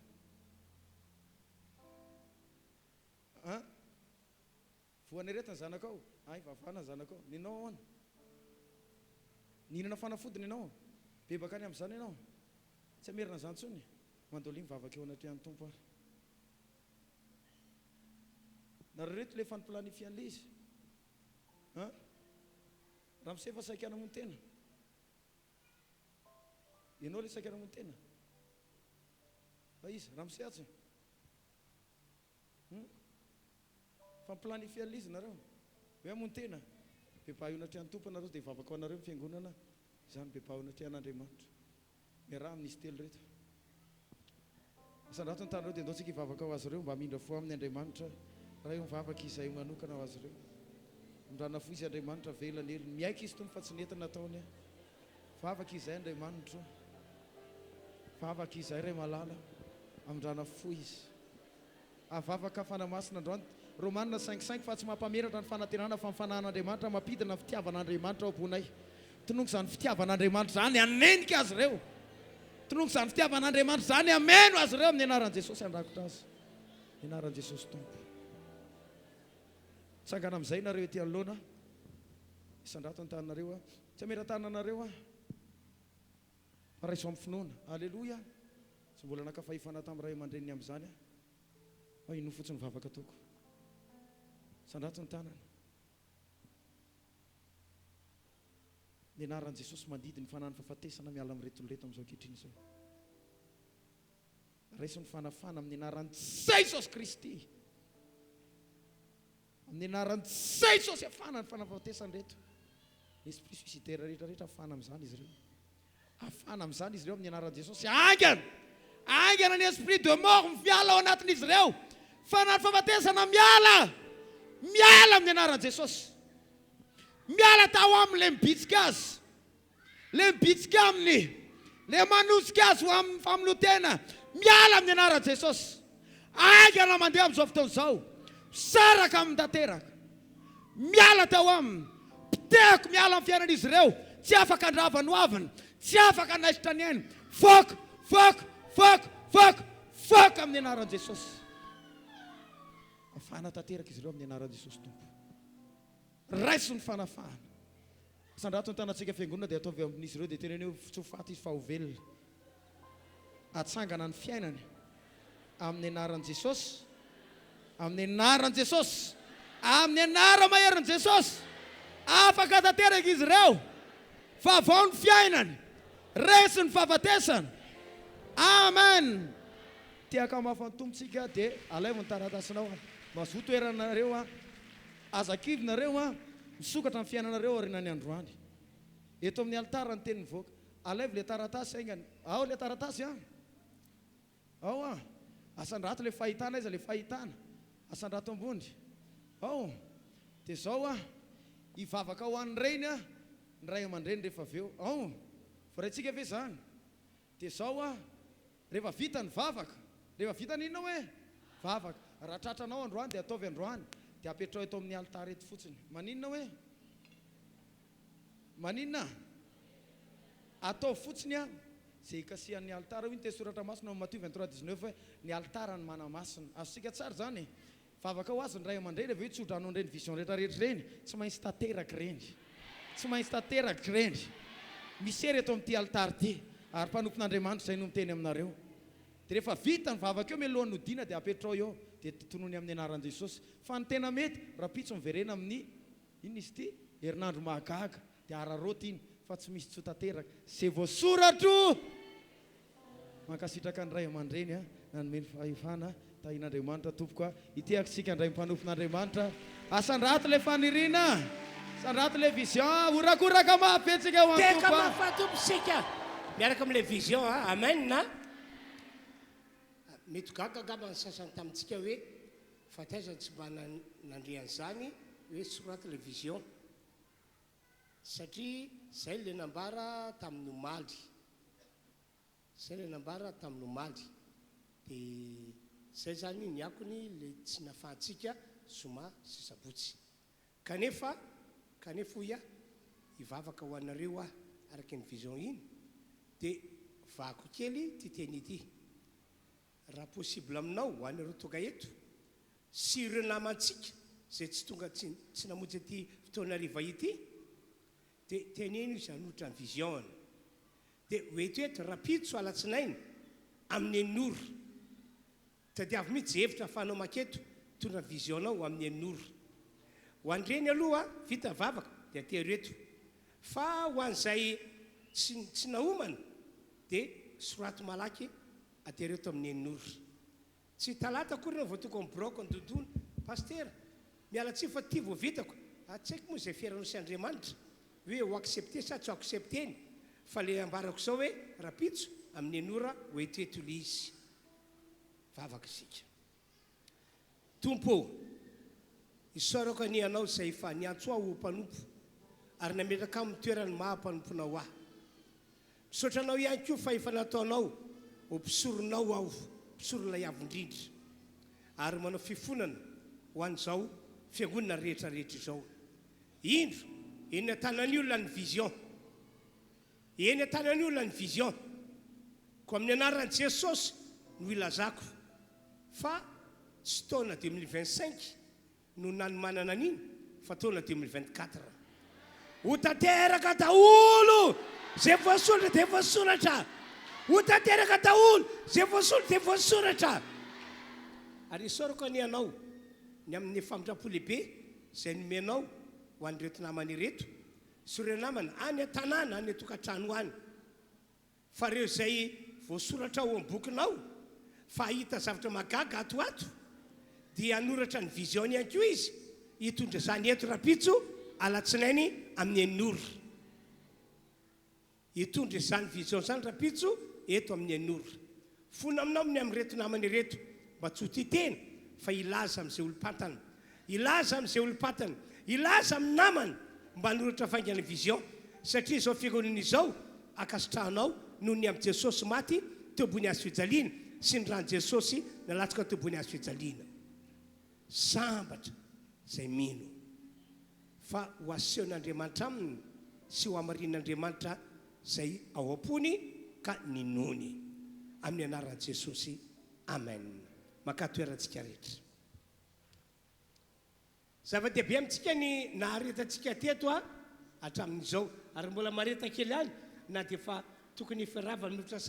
ahoana voany retiny zanakao ay vavana zanakao ninao ahoana ninana fanafodiny ianao bebaka any amin'izany ianao tsy amerina zany tsony mandolia mivavaka eo anatrehan'ny tompo ary nareo reto le faniplanifie izy raha misefa saika anamony tena ianao le saika anamony tena fa izy raha misehatsy famplanifie izy nareo hoe amony tena bebaha io natrehan'ny tompo nareo dia vavaka ho anareo ny fiangonana izany bebaha io natrehan'Andriamanitra miaraha amin'izy telo reto sandrato ny tanareo dia andao tsika hivavaka ho azy ireo mba mindra fo amin'ny Andriamanitra raha io mivavaka izay manokana ho azy ireo mindrana fo izy Andriamanitra velany hely miaika izy tony fa tsy netiny nataony vavaka izay Andriamanitra vavaka izay ray malala amindrana fo izy avavaka fanamasina androany Romanina 5:5 fa tsy mampameratra ny fanatenana fa mifanan'Andriamanitra mampidina ny fitiavan'Andriamanitra ao am-ponay tononko izany fitiavan'Andriamanitra zany hanenika azy ireo tononko izany fitiavan'Andriamanitra zany hameno azy ireo amin'ny anaran'i Jesosy andrakotra azy ny anaran'i Jesosy tompo tsangana amin'izay nareo ety anoloana isandrato ny tananareo tsy hameran-tananareo fa raiso amin'ny finoana alleloia tsy mbola nakafahifana tamin'ny ray aman-dreniny amin'izany ino fotsiny vavaka toko sandrato ny tanana. Ny anaran'i Jesosy mandidy ny fanahany fahafatesana miala amin'nyretoloreto amin'izao ankehitriny izao. Raiso ny fanafana amin'ny anaran'i Jesosy Kristy. Amin'ny anaran'i Jesosy afana ny fanafahatesany reto. L'esprit suicidaire rehetrarehetra afana amin'izany izy ireo. Afana amin'izany izy ireo amin'ny anaran'i Jesosy. Angana! Angana ny esprit de mort miala ao anatin'izy ireo. Fanahany fahafatesana miala! Miala amin'ny anaran'i Jesosy. Miala tao amin'ilay mibitsika azy. Ilay mibitsika aminy. Ilay manosika azy ho amin'ny famonotena. Miala amin'ny anaran'i Jesosy. Angana mandeha amin'izao fotoana izao. Saraka amin'ny tanteraka. Miala tao aminy. Piteko miala amin'ny fiainan'izy ireo. Tsy afaka andrava no aviny. Tsy afaka naisitra ny ainy. Foka, foka, foka, foka, foka amin'ny anaran'i Jesosy. Afana tanteraka izy ireo amin'ny anaran'i Jesosy tompo. Raiso ny fanafahana. Sandrato ny tanantsika fiangonana dia ataovy amin'izy ireo dia teneny hoe tsy ho faty izy fa ho velona. Atsangana ny fiainany amin'ny anaran'i Jesosy. Amin'ny anaran'i Jesosy. Amin'ny anara maherin'i Jesosy. Afaka tanteraka izy ireo. Vaovao ny fiainany. Resy ny fahafatesany. Amen. Tiaka mafantompotsika dia alaivo ny taratasinao. Mazoto toeranareo azakivinareo misokatra amin'ny fiainanareo aorianany androany. Eto amin'ny altara ny teny mivoaka. Alaivo le taratasy aingany. Ao le taratasy ao asandrato le fahitana izy le fahitana. Asandrato ambony. Ao. Dia zao ivavaka ho an'ny reny ny ray aman-dreny rehefa avy eo. Ao. Voraintsika ve zany. Dia zao rehefa vita ny vavaka. Rehefa vita ny inona hoe? Vavaka. Raha tratranao androany dia ataovy androany. Dia apetrao eto amin'ny altara eto fotsiny. Maninona hoe? Maninona? Atao fotsiny zay ikasihan'ny altara. Iny tesoratra masina Matthieu 23:19 hoe ny altara ny manamasina. Azosika tsara zany. Vavaka ho azy ny ray aman-dreny avy eo tsodranao ireny vision rehetrarehetra reny. Tsy maintsy tanteraka reny. Tsy maintsy tanteraka reny. Misery eto amin'ity altara ity. Ary mpanompon'Andriamanitra izay no miteny aminareo. Dia rehefa vita ny vavaka eo melohan'ny odiana dia apetrao eo dia tonony amin'ny anaran'i Jesosy. Fa ny tena mety raha pitso miverena amin'ny inona izy ity? Herinandro mahagaga dia araroty iny fa tsy misy tsotanteraka. Zay voasoratro. Mankasitraka ny ray aman-dreny nanome ny fahefana tahin'Andriamanitra tompoka ity akisika indray mpanompon'Andriamanitra. Asandrato le faniriana. Sandrato le vision. Urakoraka mafetsika ho teka mafatomposika. Miaraka amin'ilay vision amen na. Mety gagagaba ny sasany tamintsika hoe fa taiza tsy mba nandrian'izany hoe soraty le vision. Satria zay le nambara tamin'ny omaly. Zay le nambara tamin'ny omaly. Dia zay zany ny akony le tsy nafahantsika zoma sy sabotsy. Kanefa hoia ivavaka ho anareo araka ny vision iny. Dia vako kely ty teny ity. Raha possible aminao ho anareo tonga eto sy ireo namantsika zay tsy tonga tsy namonjy ity fotoana riva ity dia teneny izy hanotra ny vision. Dia hoetoeto rapitso alatsinainy amin'ny enora. Tadiavy mihitsy hevitra ahafahanao maketo tondra visionao amin'ny enora. Ho andreny aloha vita vavaka dia tereto. Fa ho an'izay tsy nahomana dia sorato malaky atereto amin'ny enora. Tsy talata akory na voatoko amin'ny broko ny dodona. Pastera, miala tsy fa ty voavitako. Tsy haiko moa izay fiaranao sy Andriamanitra hoe ho accepté sa tsy ho accepteny. Fa le ambarako izao hoe rapitso amin'ny enora hoetoeto le izy. Vavaka isika. Tompo, isaorako any anao izay fa niantso aho ho mpanompo ary nametraka amin'ny toerany maha-mpanomponao aho. Misaotranao ihany koa fa efa nataonao ho mpisoronao aho, mpisoron'ilay avindrindra. Ary manao fifonana ho an'izao fiangonana rehetrarehetra izao. Indro, eny an-tanan'ny olona ny vision. Eny an-tanan'ny olona ny vision. Ko amin'ny anaran'i Jesosy no ilazako. Fa tsy taona 2025 no nanomanana an'iny fa taona 2024. Ho tanteraka daholo zay voasoratra dia voasoratra. Ho tanteraka daholo zay voasoratra dia voasoratra. Ary isaorako any anao ny amin'ny famindrampo lehibe zay nomenao ho an'reto namana ireto sy reo namana any an-tanàna any atokantrano any fa reo zay voasoratra ao am-bokinao fa hita zavatra magaga atoato dia anoratra ny vision ihany koa izy hitondra zany eto rapitso alatsinainy amin'ny anoro hitondra zany vision zany rapitso eto amin'ny anoro fona aminao amin'ny am'reto namana ireto mba tsy ho titena fa ilaza am'izay olom-patana ilaza am'izay olom-patana ilaza amin'ny namana mba anoratra faingana vision satria izao fiangonana izao akasitrahanao noho ny amin'i Jesosy maty teo ambony hazo fijaliana sy ny rano Jesosy nalatsaka teo ambony hazo fijaliana sambatra zay mino fa ho asehon'Andriamanitra aminy sy ho amarin'Andriamanitra zay ao am-pony ka ninony amin'ny anaran'i Jesosy amen makatoerantsika rehetra zava-dehibe amintsika ny naharetantsika teto hatramin'izao ary mbola mareta kely any na dia fa tokony firavana mihoatra